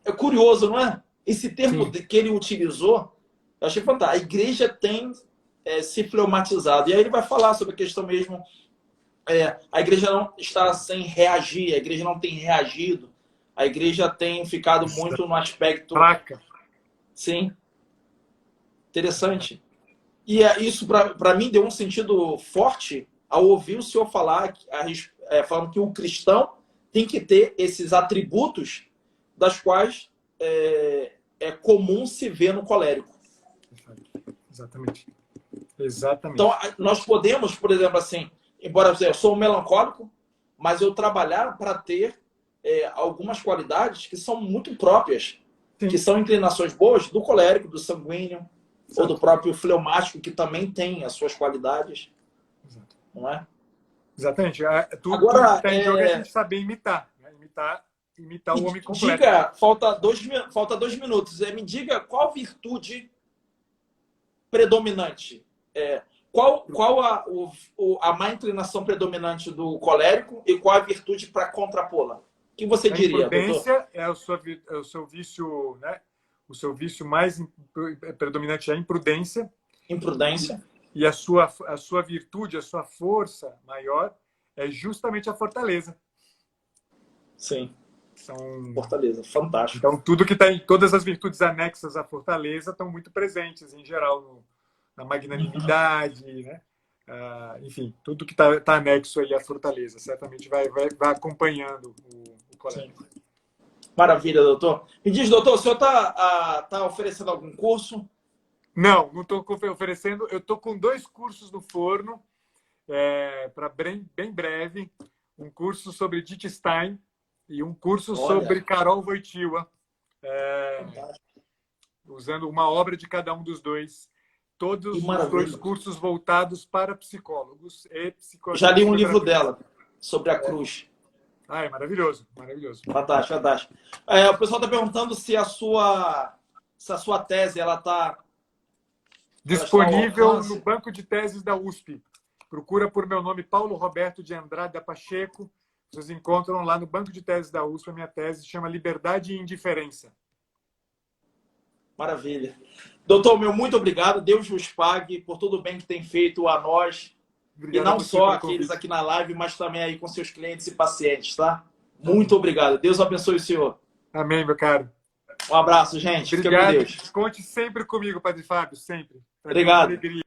Speaker 1: É curioso, não é? Esse termo que ele utilizou, eu achei fantástico. A igreja tem se fleumatizado. E aí ele vai falar sobre a questão mesmo. A igreja não está sem reagir, a igreja não tem reagido, a igreja tem ficado muito no aspecto.
Speaker 2: Fraca.
Speaker 1: Sim. Interessante. E isso, para mim, deu um sentido forte ao ouvir o senhor falar, falando que o cristão tem que ter esses atributos das quais é comum se ver no colérico.
Speaker 2: Exatamente. Exatamente.
Speaker 1: Então, nós podemos, por exemplo, assim, embora eu sou um melancólico, mas eu trabalhar para ter algumas qualidades que são muito próprias,
Speaker 2: Sim.
Speaker 1: que são inclinações boas do colérico, do sanguíneo, exato, ou do próprio fleumático, que também tem as suas qualidades. Exato. Não é?
Speaker 2: Exatamente. Tudo
Speaker 1: Agora,
Speaker 2: que está em jogo é a gente saber imitar. Né? Imitar o homem completo.
Speaker 1: Diga, falta 2 minutos. Me diga qual virtude predominante. Qual a má inclinação predominante do colérico e qual a virtude para contrapô-la? O que você diria, doutor? A
Speaker 2: imprudência é o seu vício, né? O seu vício mais predominante é a imprudência.
Speaker 1: Imprudência.
Speaker 2: E a sua virtude, a sua força maior é justamente a fortaleza.
Speaker 1: Sim. Fortaleza, fantástico.
Speaker 2: Então, tudo que está em todas as virtudes anexas à fortaleza estão muito presentes, em geral, na magnanimidade, né? Enfim, tudo que está anexo aí à fortaleza, certamente vai acompanhando o colega.
Speaker 1: Maravilha, doutor. Me diz, doutor, o senhor está oferecendo algum curso?
Speaker 2: Não estou oferecendo. Eu estou com 2 cursos no forno, para bem breve. Um curso sobre Dieter Stein e um curso sobre Karol Wojtyła, usando uma obra de cada um dos dois. Todos os 2 cursos voltados para psicólogos e psicólogos.
Speaker 1: Já li um livro dela, sobre a cruz.
Speaker 2: É maravilhoso, maravilhoso.
Speaker 1: Fantástico, fantástico. O pessoal está perguntando se a sua tese está
Speaker 2: disponível no banco de teses da USP. Procura por meu nome, Paulo Roberto de Andrade da Pacheco. Vocês encontram lá no banco de teses da USP. A minha tese se chama Liberdade e Indiferença.
Speaker 1: Maravilha. Doutor, muito obrigado. Deus vos pague por tudo bem que tem feito a nós, E
Speaker 2: Obrigado a
Speaker 1: não
Speaker 2: você
Speaker 1: só
Speaker 2: pelo
Speaker 1: aqueles
Speaker 2: convite.
Speaker 1: aqui na live, mas também aí com seus clientes e pacientes, tá? Muito obrigado. Deus abençoe o senhor.
Speaker 2: Amém, meu caro.
Speaker 1: Um abraço, gente. Fica com
Speaker 2: Obrigado.
Speaker 1: Deus.
Speaker 2: Conte sempre comigo, Padre Fábio, sempre. Pra mim é uma
Speaker 1: Obrigado.
Speaker 2: alegria.